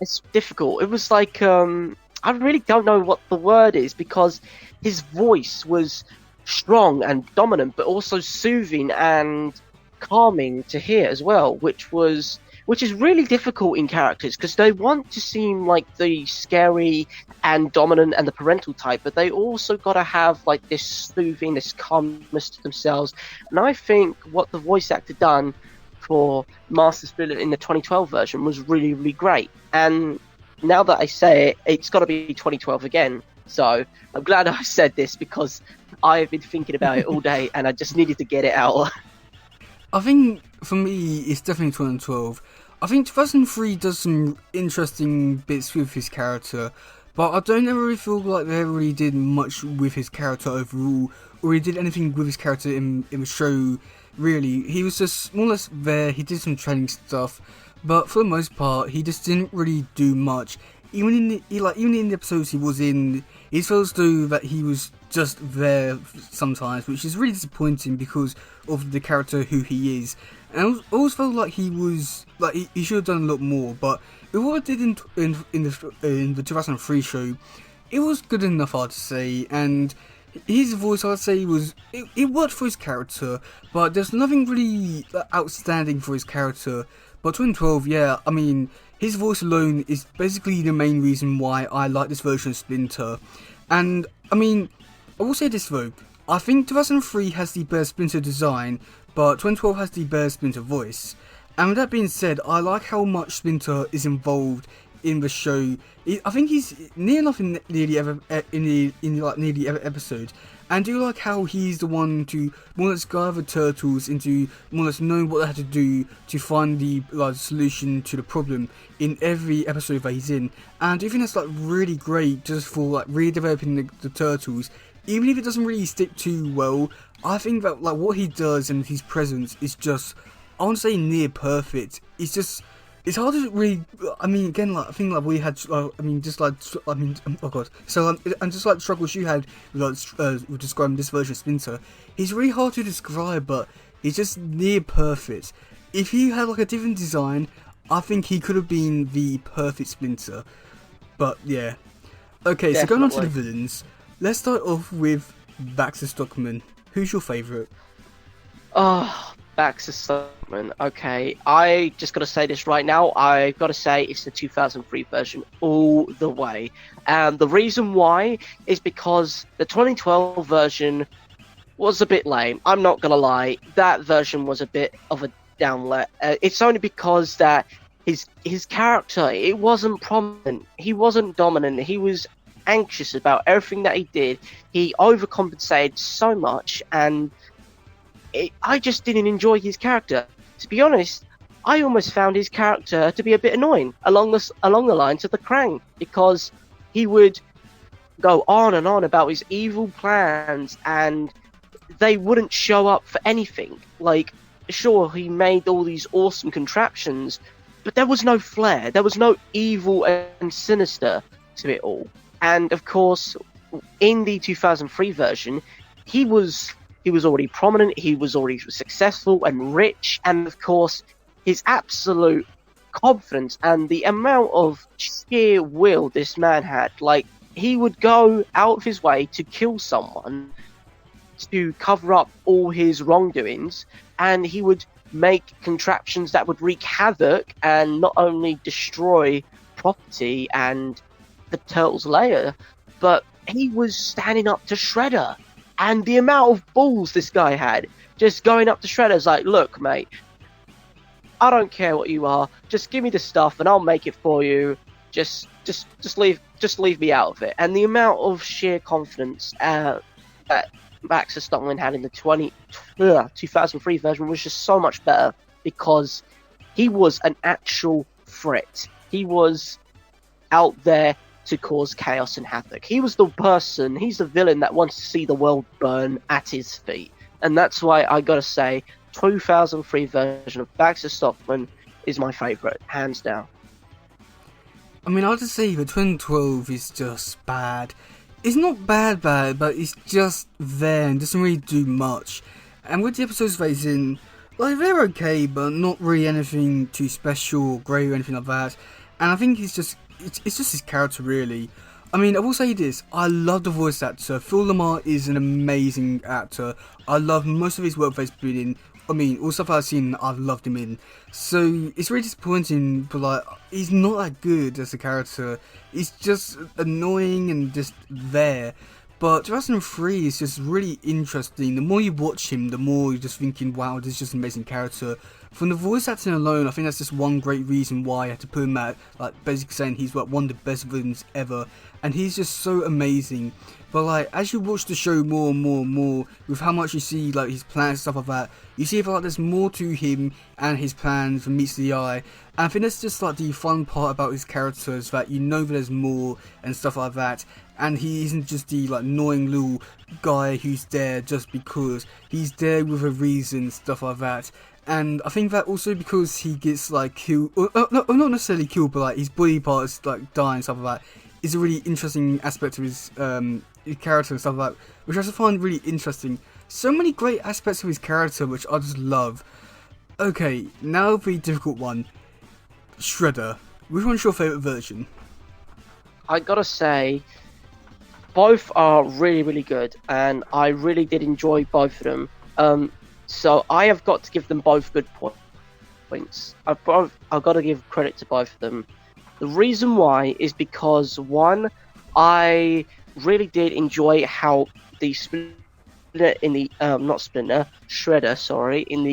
Speaker 2: It's difficult. It was like... I really don't know what the word is, because his voice was strong and dominant, but also soothing and calming to hear as well, which is really difficult in characters, because they want to seem like the scary and dominant and the parental type, but they also got to have like this soothing, this calmness to themselves. And I think what the voice actor done for Master Splinter in the 2012 version was really, really great. And now that I say it, it's got to be 2012 again. So I'm glad I said this, because I've been thinking about it all day and I just needed to get it out.
Speaker 1: I think for me, it's definitely 2012. I think 2003 does some interesting bits with his character, but I don't ever really feel like they ever really did much with his character overall, or he did anything with his character in the show. Really, he was just more or less there. He did some training stuff, but for the most part, he just didn't really do much. Even in the episodes he was in, it feels though that he was just there sometimes, which is really disappointing because of the character who he is. And I always felt like he was like he should have done a lot more. But with what I did in the 2003 show, it was good enough, I'd say. And his voice, I'd say, it worked for his character, but there's nothing really outstanding for his character. But 2012, yeah, I mean, his voice alone is basically the main reason why I like this version of Splinter. And, I mean, I will say this though, I think 2003 has the better Splinter design, but 2012 has the better Splinter voice. And with that being said, I like how much Splinter is involved in the show. I think he's near enough in nearly every episode. And I do like how he's the one to more or less guide the turtles into more or less knowing what they have to do to find the solution to the problem in every episode that he's in. And I do think that's like really great just for like really developing the turtles. Even if it doesn't really stick too well, I think that like what he does and his presence is just, I won't say near perfect. It's hard to really. I mean, again, like I think like we had. Oh god. So and just like the struggles you had with describing this version of Splinter, it's really hard to describe, but it's just near perfect. If he had like a different design, I think he could have been the perfect Splinter. But yeah. Okay, so going on to the villains, let's start off with Baxter Stockman. Who's your favourite?
Speaker 2: Oh, Baxter Stockman. Okay, I just got to say this right now. I've got to say it's the 2003 version all the way. And the reason why is because the 2012 version was a bit lame. I'm not going to lie. That version was a bit of a downlet. It's only because that his character, it wasn't prominent. He wasn't dominant. He was anxious about everything that he did. He overcompensated so much, and I just didn't enjoy his character. To be honest, I almost found his character to be a bit annoying along the lines of the Krang, because he would go on and on about his evil plans and they wouldn't show up for anything. Like, sure, he made all these awesome contraptions, but there was no flair, there was no evil and sinister to it all. And of course, in the 2003 version, he was already prominent, he was already successful and rich, and of course, his absolute confidence and the amount of sheer will this man had. Like, he would go out of his way to kill someone to cover up all his wrongdoings, and he would make contraptions that would wreak havoc and not only destroy property and the turtle's lair, but he was standing up to Shredder. And the amount of balls this guy had, just going up to Shredder's like, look, mate, I don't care what you are, just give me the stuff and I'll make it for you. Just leave me out of it. And the amount of sheer confidence that Baxter Stockman had in the 2003 version was just so much better, because he was an actual threat. He was out there to cause chaos and havoc. He's the villain that wants to see the world burn at his feet. And that's why I gotta say, 2003 version of Baxter Stockman is my favourite, hands down.
Speaker 1: I mean, I'll just say the 2012 is just bad. It's not bad, but it's just there and doesn't really do much. And with the episodes that he's in, like, they're okay, but not really anything too special or great or anything like that. And I think it's just his character, really. I mean, I will say this, I love the voice actor. Phil Lamar is an amazing actor. I love most of his work that he's been in. I mean, all stuff I've seen, I've loved him in. So, it's really disappointing, but like, he's not that good as a character. He's just annoying and just there. But 2003 is just really interesting. The more you watch him, the more you're just thinking, wow, this is just an amazing character. From the voice acting alone, I think that's just one great reason why I had to put him at, like, basically saying he's like one of the best villains ever. And he's just so amazing. But like, as you watch the show more and more and more, with how much you see like his plans and stuff like that, you see like there's more to him and his plans than meets the eye. And I think that's just like the fun part about his characters, that you know there's more and stuff like that. And he isn't just the like annoying little guy who's there just because. He's there with a reason, stuff like that. And I think that also because he gets like killed, or not necessarily killed, but like his body parts like die and stuff like that, is a really interesting aspect of his character and stuff like that, which I just find really interesting. So many great aspects of his character which I just love. Okay, now the difficult one. Shredder. Which one's your favourite version?
Speaker 2: I gotta say, both are really, really good, and I really did enjoy both of them. So I have got to give them both good points. I've got to give credit to both of them. The reason why is because, one, I really did enjoy how the Shredder in the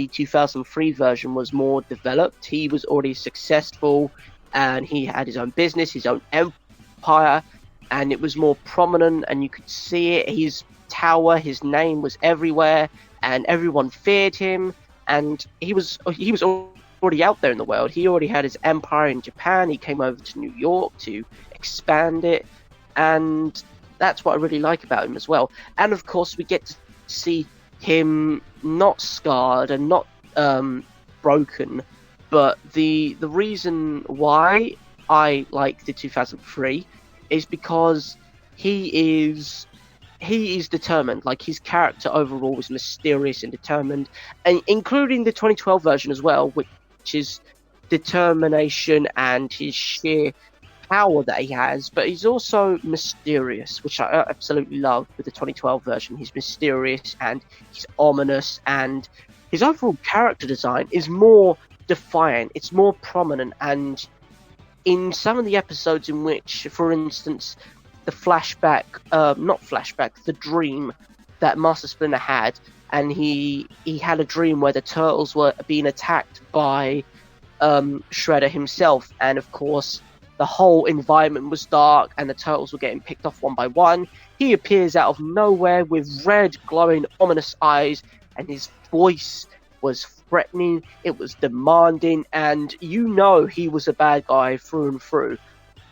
Speaker 2: 2003 version was more developed. He was already successful, and he had his own business, his own empire, and it was more prominent, and you could see it. His tower, his name was everywhere, and everyone feared him, and he was already out there in the world. He already had his empire in Japan. He came over to New York to expand it, and that's what I really like about him as well. And of course, we get to see him not scarred and not broken. But the reason why I like the 2003 is because he is determined. Like, his character overall was mysterious and determined, and including the 2012 version as well, which is determination and his sheer power that he has. But he's also mysterious, which I absolutely love with the 2012 version. He's mysterious and he's ominous, and his overall character design is more defiant, it's more prominent. And in some of the episodes in which, for instance, the dream that Master Splinter had, and he had a dream where the turtles were being attacked by Shredder himself, and of course the whole environment was dark and the turtles were getting picked off one by one. He appears out of nowhere with red, glowing, ominous eyes, and his voice was threatening, it was demanding, and you know he was a bad guy through and through.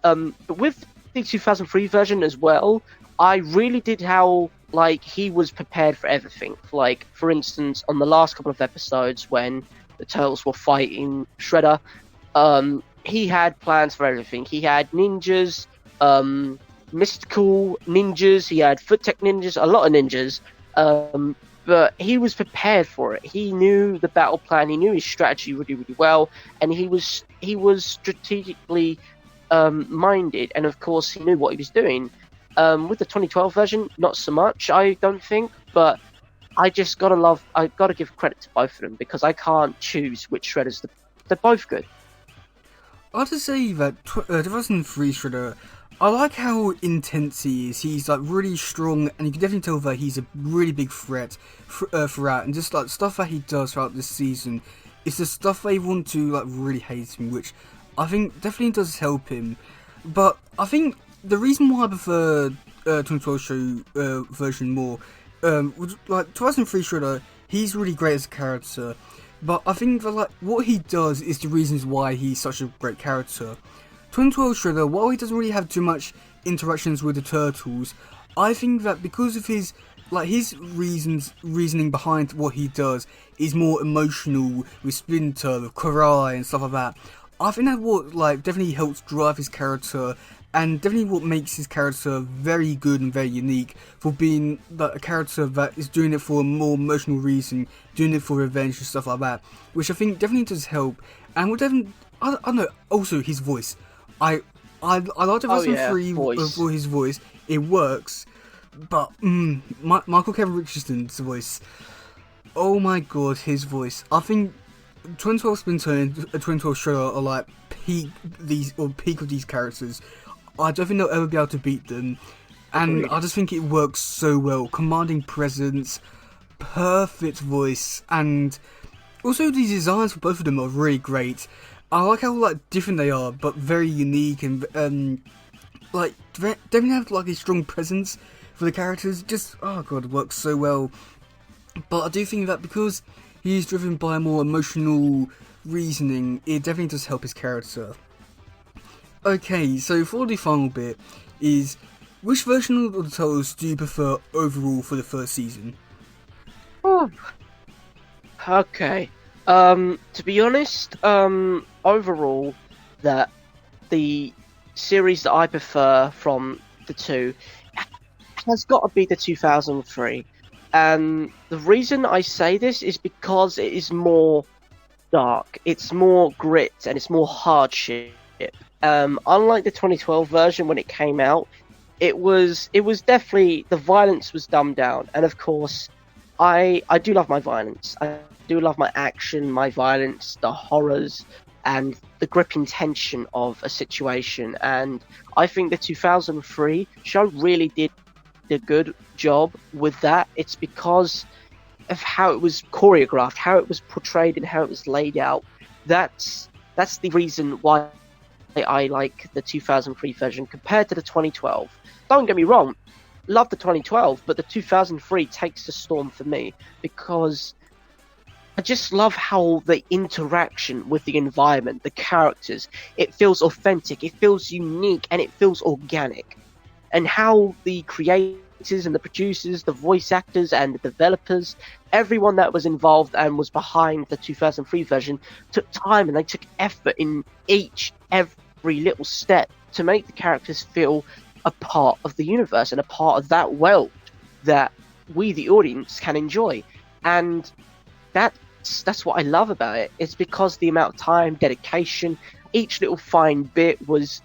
Speaker 2: But with the 2003 version as well, I really did how, like, he was prepared for everything. Like, for instance, on the last couple of episodes when the turtles were fighting Shredder, he had plans for everything. He had ninjas, mystical ninjas, he had foot tech ninjas, a lot of ninjas, but he was prepared for it. He knew the battle plan, he knew his strategy really, really well, and he was strategically minded, and of course he knew what he was doing. With the 2012 version, not so much, I don't think, but I gotta give credit to both of them because I can't choose which Shredder's they're both good.
Speaker 1: I have to say that 2003 Shredder, I like how intense he is. He's like really strong, and you can definitely tell that he's a really big threat throughout. And just like stuff that he does throughout this season, it's the stuff they want to like really hate him, which I think definitely does help him. But I think the reason why I prefer 2012 show version more, was, like 2003 Shredder, he's really great as a character. But I think that like what he does is the reasons why he's such a great character. 2012 Shredder, while he doesn't really have too much interactions with the turtles, I think that because of his reasoning behind what he does is more emotional with Splinter, with Karai and stuff like that. I think that what like definitely helps drive his character, and definitely what makes his character very good and very unique for being like, a character that is doing it for a more emotional reason, doing it for revenge and stuff like that, which I think definitely does help. And what definitely, I don't know, also his voice. I like 2003 for his voice. It works, but Michael Kevin Richardson's voice. Oh my god, his voice. I think 2012 Splinter and 2012 Shredder are like peak of these characters. I don't think they'll ever be able to beat them, and I just think it works so well. Commanding presence, perfect voice, and also the designs for both of them are really great. I like how like different they are, but very unique, and like definitely have like a strong presence for the characters. Just oh god, it works so well. But I do think that because he's driven by more emotional reasoning, it definitely does help his character. Okay, so for the final bit is, which version of the Turtles do you prefer overall for the first season?
Speaker 2: Oh. Okay. To be honest, overall, that the series that I prefer from the two has got to be the 2003. And the reason I say this is because it is more dark, it's more grit, and it's more hardship. Unlike the 2012 version when it came out, it was definitely, the violence was dumbed down, and of course, I do love my violence. I do love my action, my violence, the horrors, and the gripping tension of a situation. And I think the 2003 show really did a good job with that. It's because of how it was choreographed, how it was portrayed, and how it was laid out. That's the reason why I like the 2003 version compared to the 2012. Don't get me wrong, love the 2012, but the 2003 takes the storm for me because I just love how the interaction with the environment, the characters, it feels authentic, it feels unique, and it feels organic. And how the creators and the producers, the voice actors and the developers, everyone that was involved and was behind the 2003 version took time and they took effort in every little step to make the characters feel a part of the universe and a part of that world that we, the audience, can enjoy. And that's what I love about it. It's because the amount of time, dedication, each little fine bit was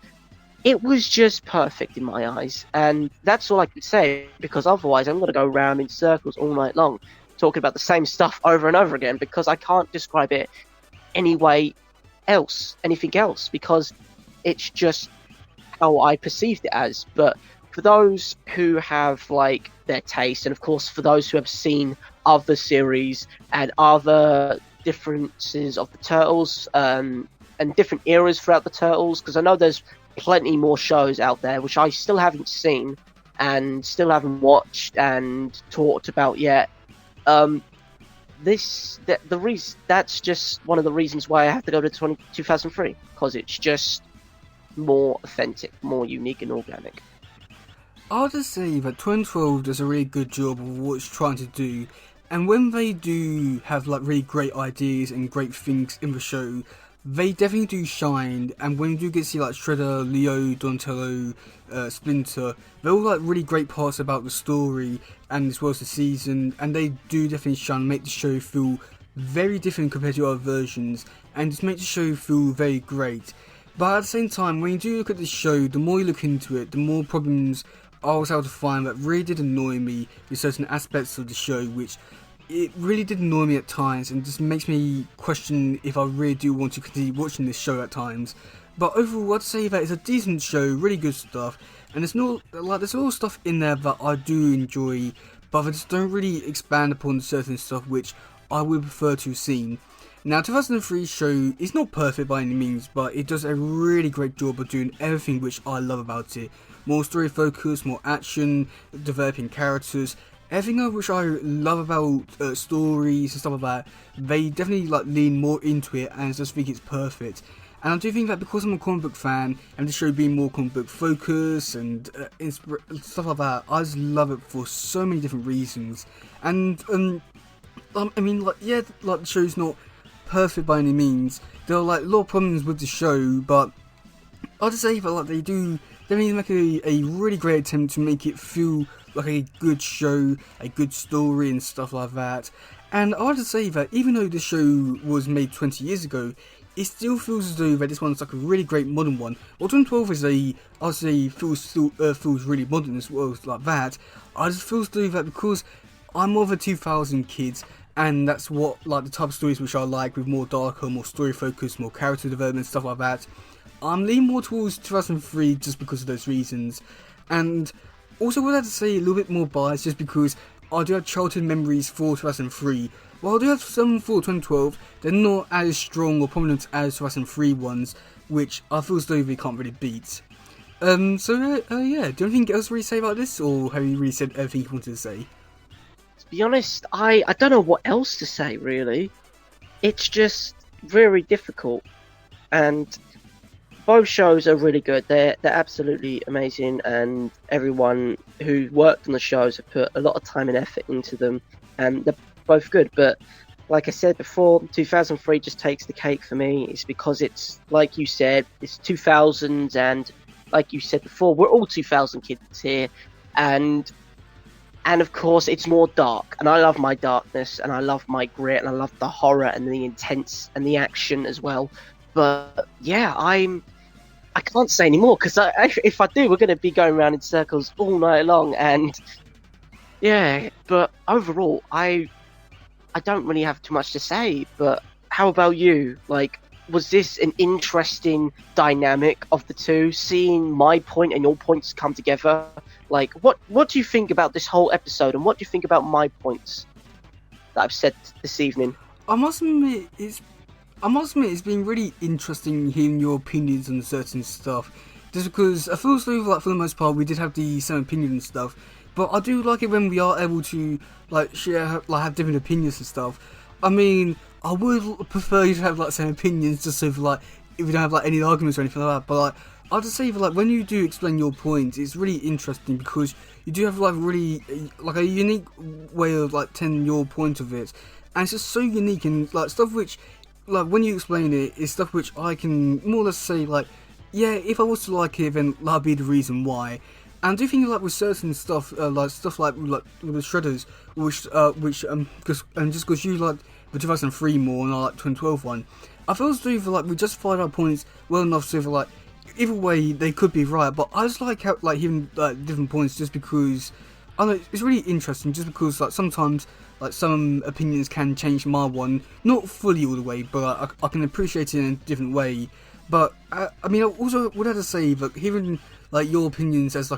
Speaker 2: just perfect in my eyes. And that's all I can say, because otherwise I'm going to go around in circles all night long talking about the same stuff over and over again, because I can't describe it anything else, because it's just how I perceived it as. But for those who have like their taste, and of course for those who have seen other series and other differences of the Turtles, and different eras throughout the Turtles, because I know there's plenty more shows out there which I still haven't seen and still haven't watched and talked about yet. That's just one of the reasons why I have to go to 2003, because it's just more authentic, more unique and organic.
Speaker 1: I'll just say that 2012 does a really good job of what it's trying to do, and when they do have like really great ideas and great things in the show, they definitely do shine. And when you do get to see like Shredder, Leo, Donatello, Splinter, they're all like really great parts about the story and as well as the season, and they do definitely shine, make the show feel very different compared to other versions, and just make the show feel very great. But at the same time, when you do look at this show, the more you look into it, the more problems I was able to find that really did annoy me with certain aspects of the show, which it really did annoy me at times, and just makes me question if I really do want to continue watching this show at times. But overall, I'd say that it's a decent show, really good stuff, and there's no there's a lot of stuff in there that I do enjoy, but they just don't really expand upon certain stuff which I would prefer to have seen. Now, 2003 show is not perfect by any means, but it does a really great job of doing everything which I love about it. More story focus, more action, developing characters, everything which I love about stories and stuff like that. They definitely lean more into it, and I just think it's perfect. And I do think that because I'm a comic book fan, and the show being more comic book focus and stuff like that, I just love it for so many different reasons. And I mean, the show's not perfect by any means. There are a lot of problems with the show, but I'll just say that they make a really great attempt to make it feel like a good show, a good story and stuff like that. And I'll just say that even though the show was made 20 years ago, it still feels as though that this one's like a really great modern one. While 2012 feels really modern as well, like that. I just feel as though that because I'm more of a 2000 kid, and that's what the type of stories which I like, with more darker, more story focused, more character development, stuff like that. I'm leaning more towards 2003 just because of those reasons. And also would have to say a little bit more biased just because I do have childhood memories for 2003. While I do have some for 2012, they're not as strong or prominent as 2003 ones, which I feel as though they can't really beat. Yeah, do you have anything else to really say about this, or have you really said everything you wanted to say?
Speaker 2: To be honest, I don't know what else to say, really. It's just very difficult. And both shows are really good. They're absolutely amazing, and everyone who worked on the shows have put a lot of time and effort into them, and they're both good. But like I said before, 2003 just takes the cake for me. It's because it's, like you said, it's 2000s, and like you said before, we're all 2000 kids here, and of course it's more dark, and I love my darkness, and I love my grit, and I love the horror and the intense and the action as well. But yeah, I can't say anymore, because if I do, we're going to be going around in circles all night long. And yeah, but overall, I don't really have too much to say. But how about you? Was this an interesting dynamic of the two, seeing my point and your points come together? What do you think about this whole episode, and what do you think about my points that I've said this evening?
Speaker 1: I must admit, it's been really interesting hearing your opinions on certain stuff. Just because I feel as though, for the most part, we did have the same opinion and stuff. But I do like it when we are able to, share, have different opinions and stuff. I mean, I would prefer you to have, same opinions, just so, if we don't have, any arguments or anything like that. But, I'll just say that, when you do explain your points, it's really interesting because you do have, really, a unique way of, telling your point of it. And it's just so unique, and, stuff which, when you explain it, it's stuff which I can more or less say, yeah, if I was to like it, then that'd be the reason why. And I do think with certain stuff, stuff with the Shredders, just because you like the 2003 more and I like 2012 one, I feel as though we justified our points well enough so for either way they could be right. But I just like how hearing different points, just because I know it's really interesting. Just because sometimes some opinions can change my one, not fully all the way, but I can appreciate it in a different way. But I mean, I also would have to say that hearing your opinions as a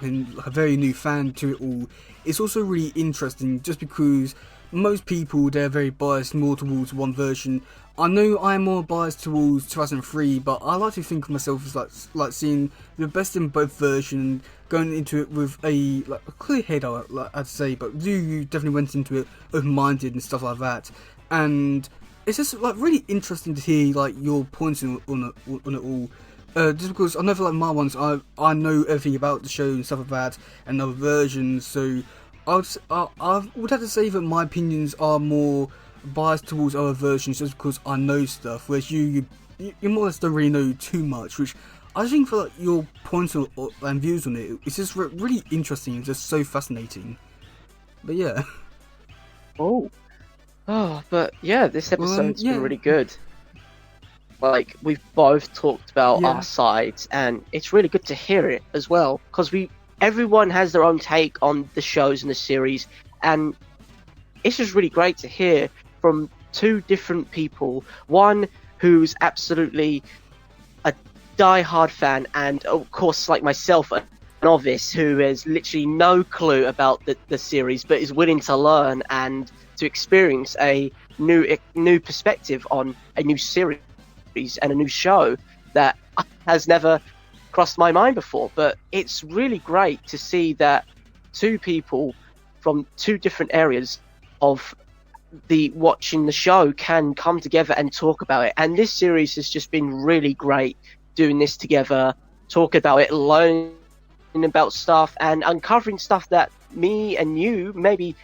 Speaker 1: very new fan to it all, it's also really interesting, just because most people, they're very biased more towards one version. I know I'm more biased towards 2003, but I like to think of myself as like seeing the best in both versions, going into it with a clear head, I'd say. But you definitely went into it open-minded and stuff like that, and it's just really interesting to hear your points on it all. Just because I know for my ones, I know everything about the show and stuff like that, and other versions, so I would have to say that my opinions are more biased towards other versions, just because I know stuff, whereas you more or less don't really know too much, which I think for your points and views on it, it's just really interesting and just so fascinating. But yeah.
Speaker 2: But yeah, this episode's been really good. We've both talked about our sides, and it's really good to hear it as well, because we everyone has their own take on the shows and the series, and it's just really great to hear from two different people. One who's absolutely a die-hard fan, and of course, like myself, a novice who has literally no clue about the series, but is willing to learn and to experience a new perspective on a new series and a new show that has never crossed my mind before. But it's really great to see that two people from two different areas of the watching the show can come together and talk about it. And this series has just been really great doing this together, talk about it, learning about stuff and uncovering stuff that me and you, maybe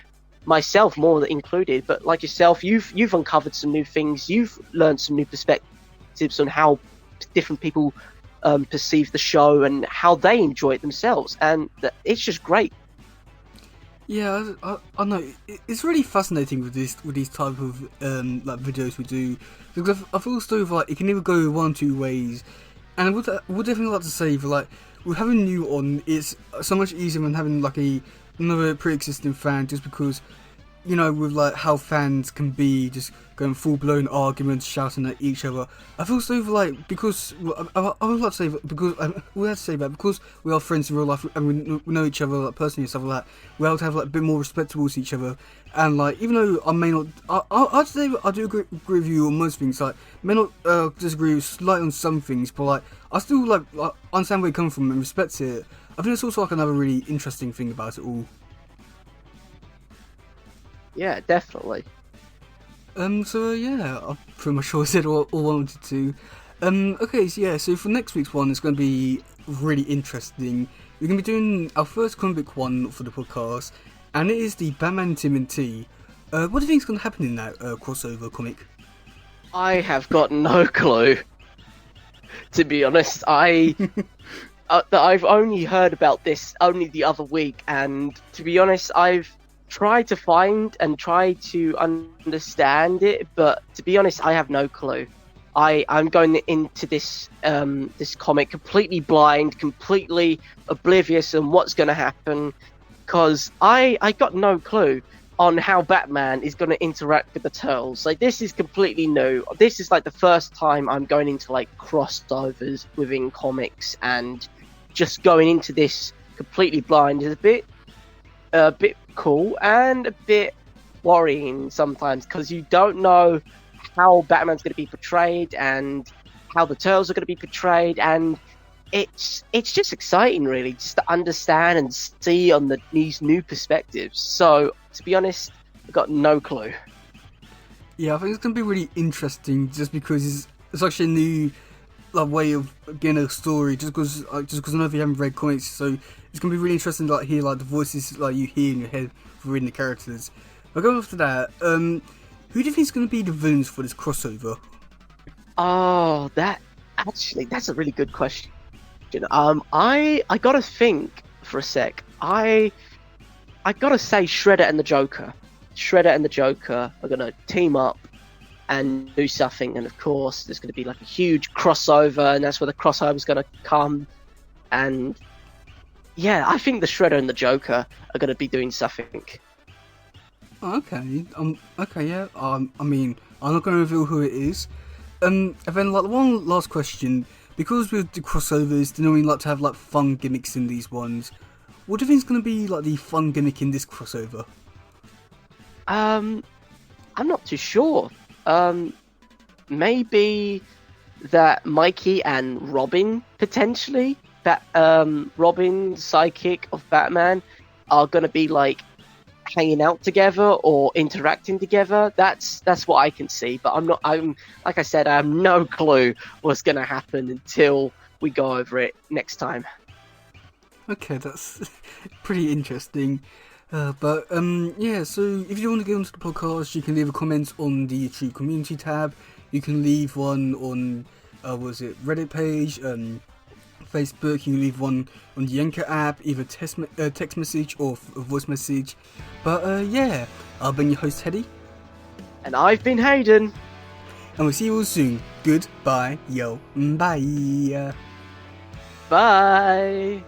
Speaker 2: myself more included, but like yourself, you've uncovered some new things, you've learned some new perspectives on how different people perceive the show and how they enjoy it themselves, and it's just great.
Speaker 1: Yeah, I know. It's really fascinating with these type of like videos we do, because I feel as though like it can either go one or two ways, and I would definitely like to say that like with having new on, it's so much easier than having like another pre-existing fan, just because, you know, with like how fans can be just going full-blown arguments, shouting at each other. I feel so like, because I would like to say that because we have to say that because we are friends in real life and we know each other like personally and stuff like that, we have to have like a bit more respect towards each other. And like, even though I may not, I'd say I do agree with you on most things. Like, may not disagree slightly on some things, but like I still like understand where you come from and respect it. I think it's also like another really interesting thing about it all.
Speaker 2: Yeah, definitely.
Speaker 1: So yeah, I'm pretty much sure I said all I wanted to. Okay, so yeah, so for next week's one, it's going to be really interesting. We're going to be doing our first comic book one for the podcast, and it is the Batman tmnt. What do you think is going to happen in that crossover comic?
Speaker 2: I have got no clue, to be honest. I've only heard about this only the other week, and to be honest, I've tried to find and try to understand it, but to be honest, I have no clue. I'm going into this this comic completely blind, completely oblivious on what's going to happen, because I got no clue on how Batman is going to interact with the Turtles. Like, this is completely new. This is like the first time I'm going into like crossovers within comics, and just going into this completely blind is a bit cool and a bit worrying sometimes, because you don't know how Batman's going to be portrayed and how the Turtles are going to be portrayed, and it's just exciting, really, just to understand and see on these new perspectives. So, to be honest, I've got no clue.
Speaker 1: Yeah, I think it's going to be really interesting, just because it's actually a new like way of getting a story, just because I know if you haven't read comics, so it's gonna be really interesting to like hear like the voices like you hear in your head for reading the characters. But going after that, who do you think is gonna be the villains for this crossover?
Speaker 2: Oh, that's a really good question. I gotta think for a sec. I gotta say Shredder and the Joker. Shredder and the Joker are gonna team up and do something, and of course there's going to be like a huge crossover, and that's where the crossover is going to come. And yeah, I think the Shredder and the Joker are going to be doing something.
Speaker 1: Okay, okay, yeah. I mean, I'm not going to reveal who it is. And then like one last question, because with the crossovers, they normally like to have like fun gimmicks in these ones. What do you think is going to be like the fun gimmick in this crossover?
Speaker 2: I'm not too sure. Maybe that Mikey and Robin, potentially, that Robin, sidekick of Batman, are gonna be like hanging out together or interacting together. That's what I can see, but I'm like I said, I have no clue what's gonna happen until we go over it next time.
Speaker 1: Okay, that's pretty interesting. But yeah, so if you want to get onto the podcast, you can leave a comment on the YouTube community tab. You can leave one on, Reddit page, Facebook. You can leave one on the Anchor app, either text message or a voice message. But yeah, I've been your host, Teddy.
Speaker 2: And I've been Hayden.
Speaker 1: And we'll see you all soon. Goodbye, yo, bye.
Speaker 2: Bye.